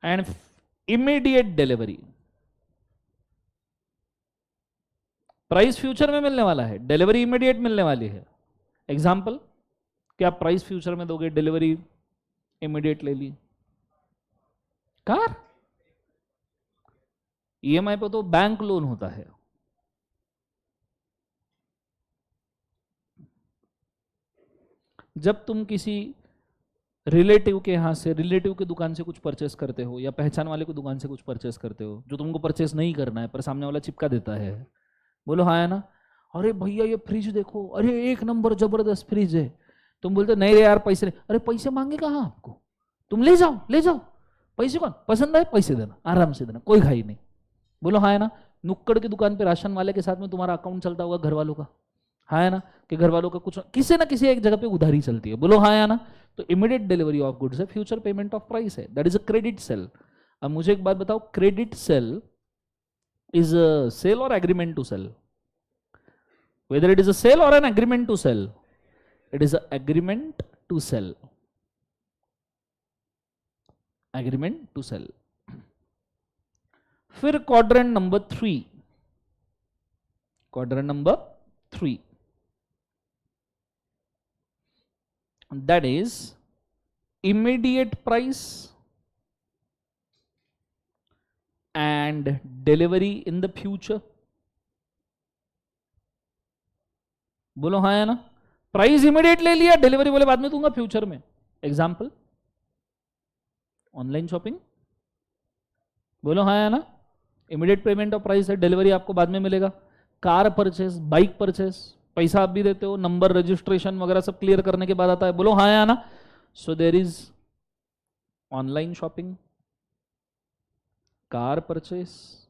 and immediate delivery. Price future में मिलने वाला है, डिलीवरी इमीडिएट मिलने वाली है। एग्जाम्पल, क्या प्राइस फ्यूचर में दोगे, डिलीवरी इमीडिएट ले ली? कार? ईएमआई पे तो बैंक लोन होता है। जब तुम किसी रिलेटिव के यहाँ से, रिलेटिव की दुकान से कुछ परचेस करते हो या पहचान वाले की दुकान से कुछ परचेस करते हो जो तुमको परचेस नहीं करना है पर सामने वाला चिपका देता है, बोलो हाँ है ना। अरे भैया ये फ्रिज देखो, अरे एक नंबर जबरदस्त फ्रिज है। तुम बोलते नहीं रे यार पैसे नहीं। अरे पैसे मांगे कहाँ आपको, तुम ले जाओ ले जाओ, पैसे कौन, पसंद आए पैसे देना, आराम से देना, कोई घाई नहीं। बोलो हाँ है ना। नुक्कड़ की दुकान पे राशन वाले के साथ में तुम्हारा अकाउंट चलता होगा घर वालों का, हाँ है ना, कि घर वालों का कुछ किसी ना किसी एक जगह पे उधारी चलती है, बोलो हाँ है ना। तो इमीडिएट डिलीवरी ऑफ गुड्स है, फ्यूचर पेमेंट ऑफ प्राइस है, that is a credit sale. अब मुझे एक बात बताओ, credit sale is a sale और agreement to sell? Whether it is a sale or an agreement to sell, it is an agreement to sell. Agreement to sell. फिर quadrant number 3, quadrant number 3, that is immediate price and delivery in the future. बोलो हाँ है ना। Price immediate ले लिया, delivery बोले बाद में दूंगा फ्यूचर में। एग्जाम्पल ऑनलाइन शॉपिंग, बोलो हाँ है ना। इमीडिएट पेमेंट ऑफ प्राइस है, डिलीवरी आपको बाद में मिलेगा। कार परचेस, बाइक परचेस, पैसा आप भी देते हो, नंबर रजिस्ट्रेशन वगैरह सब क्लियर करने के बाद आता है, बोलो हाँ है ना। So there is online shopping, car purchase,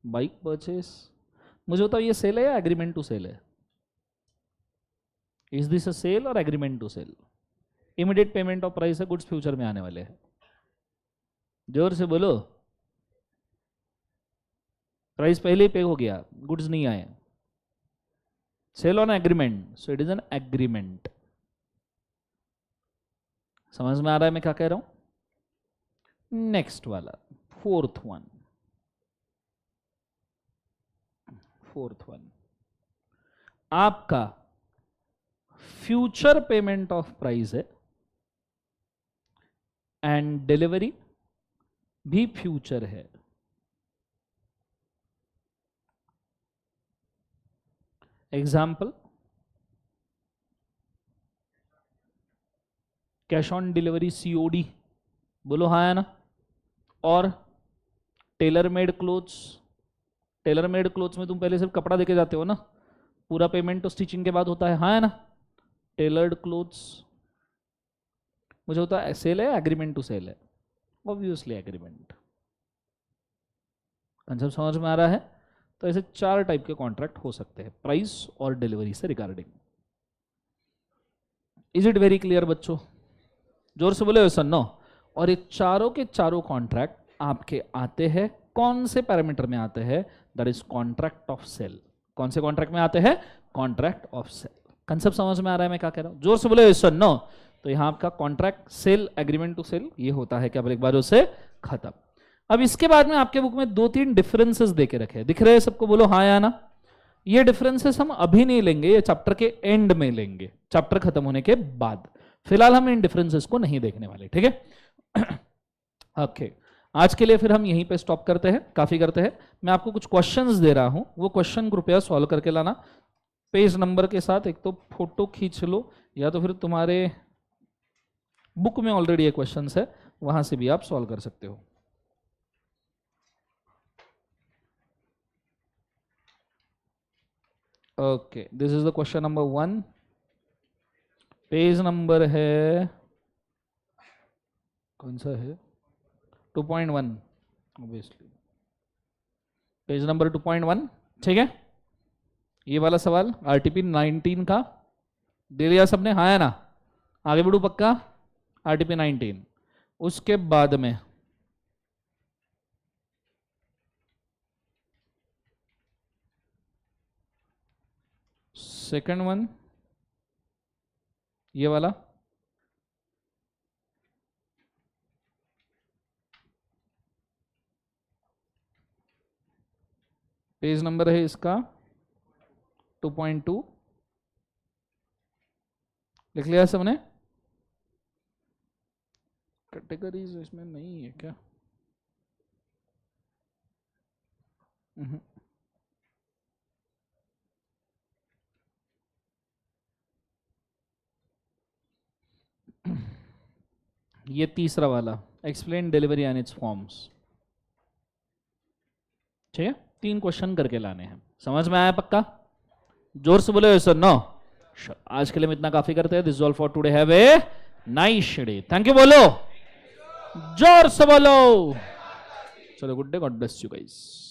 bike purchase. मुझे बताओ ये सेल है या एग्रीमेंट टू सेल है? इज दिस अ सेल और agreement to sell? Immediate payment of price है, गुड्स फ्यूचर में आने वाले हैं। जोर से बोलो। प्राइस पहले ही पे हो गया, गुड्स नहीं आए। Sale on agreement, so it is an agreement. समझ में आ रहा है मैं क्या कह रहा हूं? नेक्स्ट वाला, फोर्थ वन, आपका फ्यूचर पेमेंट ऑफ प्राइस है एंड डिलीवरी भी फ्यूचर है। Example cash on delivery, COD, बोलो हाँ है ना। और tailor made clothes, tailor made clothes में तुम पहले सिर्फ कपड़ा देके जाते हो ना, पूरा पेमेंट तो स्टिचिंग के बाद होता है, हाँ है ना। टेलर्ड क्लोथ्स मुझे होता है सेल है, एग्रीमेंट टू सेल है? Obviously agreement. कंसेप्ट समझ में आ रहा है? तो ऐसे 4 टाइप के कॉन्ट्रैक्ट हो सकते हैं प्राइस और डिलीवरी से regarding. Is it very clear बच्चों? जोर से बोले सर नो। और ये चारों के चारों कॉन्ट्रैक्ट आपके आते हैं कौन से पैरामीटर में आते हैं? That is contract of sale. कौन से कॉन्ट्रैक्ट में आते हैं? Contract of cell. कंसेप्ट समझ में आ रहा है मैं क्या कह रहा हूं? जोर से बोले सर नो। तो यहां आपका contract sale, agreement to sell ये होता है क्या एक बार उसे खत्म। अब इसके बाद में आपके बुक में 2-3 डिफरेंसेस देके रखे हैं, दिख रहे हैं सबको? बोलो हाँ या ना। ये डिफरेंसेस हम अभी नहीं लेंगे, ये चैप्टर के एंड में लेंगे, चैप्टर खत्म होने के बाद। फिलहाल हम इन डिफरेंसेस को नहीं देखने वाले, ठीक है? ओके, आज के लिए फिर हम यहीं पे स्टॉप करते हैं, काफी करते हैं। मैं आपको कुछ क्वेश्चंस दे रहा हूं, वो क्वेश्चन कृपया सॉल्व करके लाना पेज नंबर के साथ। एक तो फोटो खींच लो या तो फिर तुम्हारे बुक में ऑलरेडी ये क्वेश्चंस है, वहां से भी आप सॉल्व कर सकते हो। Okay, this is the question number 1, page number है कौन सा है? 2.1, ऑब्वियसली पेज नंबर 2.1, ठीक है। ये वाला सवाल आरटीपी 19 का दे लिया सबने, हाँ है ना? आगे बढ़ू पक्का? आरटीपी 19, उसके बाद में सेकंड वन ये वाला, पेज नंबर है इसका 2.2, लिख लिया सबने? कैटेगरीज इसमें नहीं है क्या? ये तीसरा वाला, explain delivery and it's forms. ठीक है, 3 क्वेश्चन करके लाने हैं। समझ में आया पक्का? जोर से बोलो सर नो। आज के लिए हम इतना काफी करते हैं। This all for today. Have a nice day. Thank you बोलो, जोर से बोलो। चलो, good day, God bless you guys.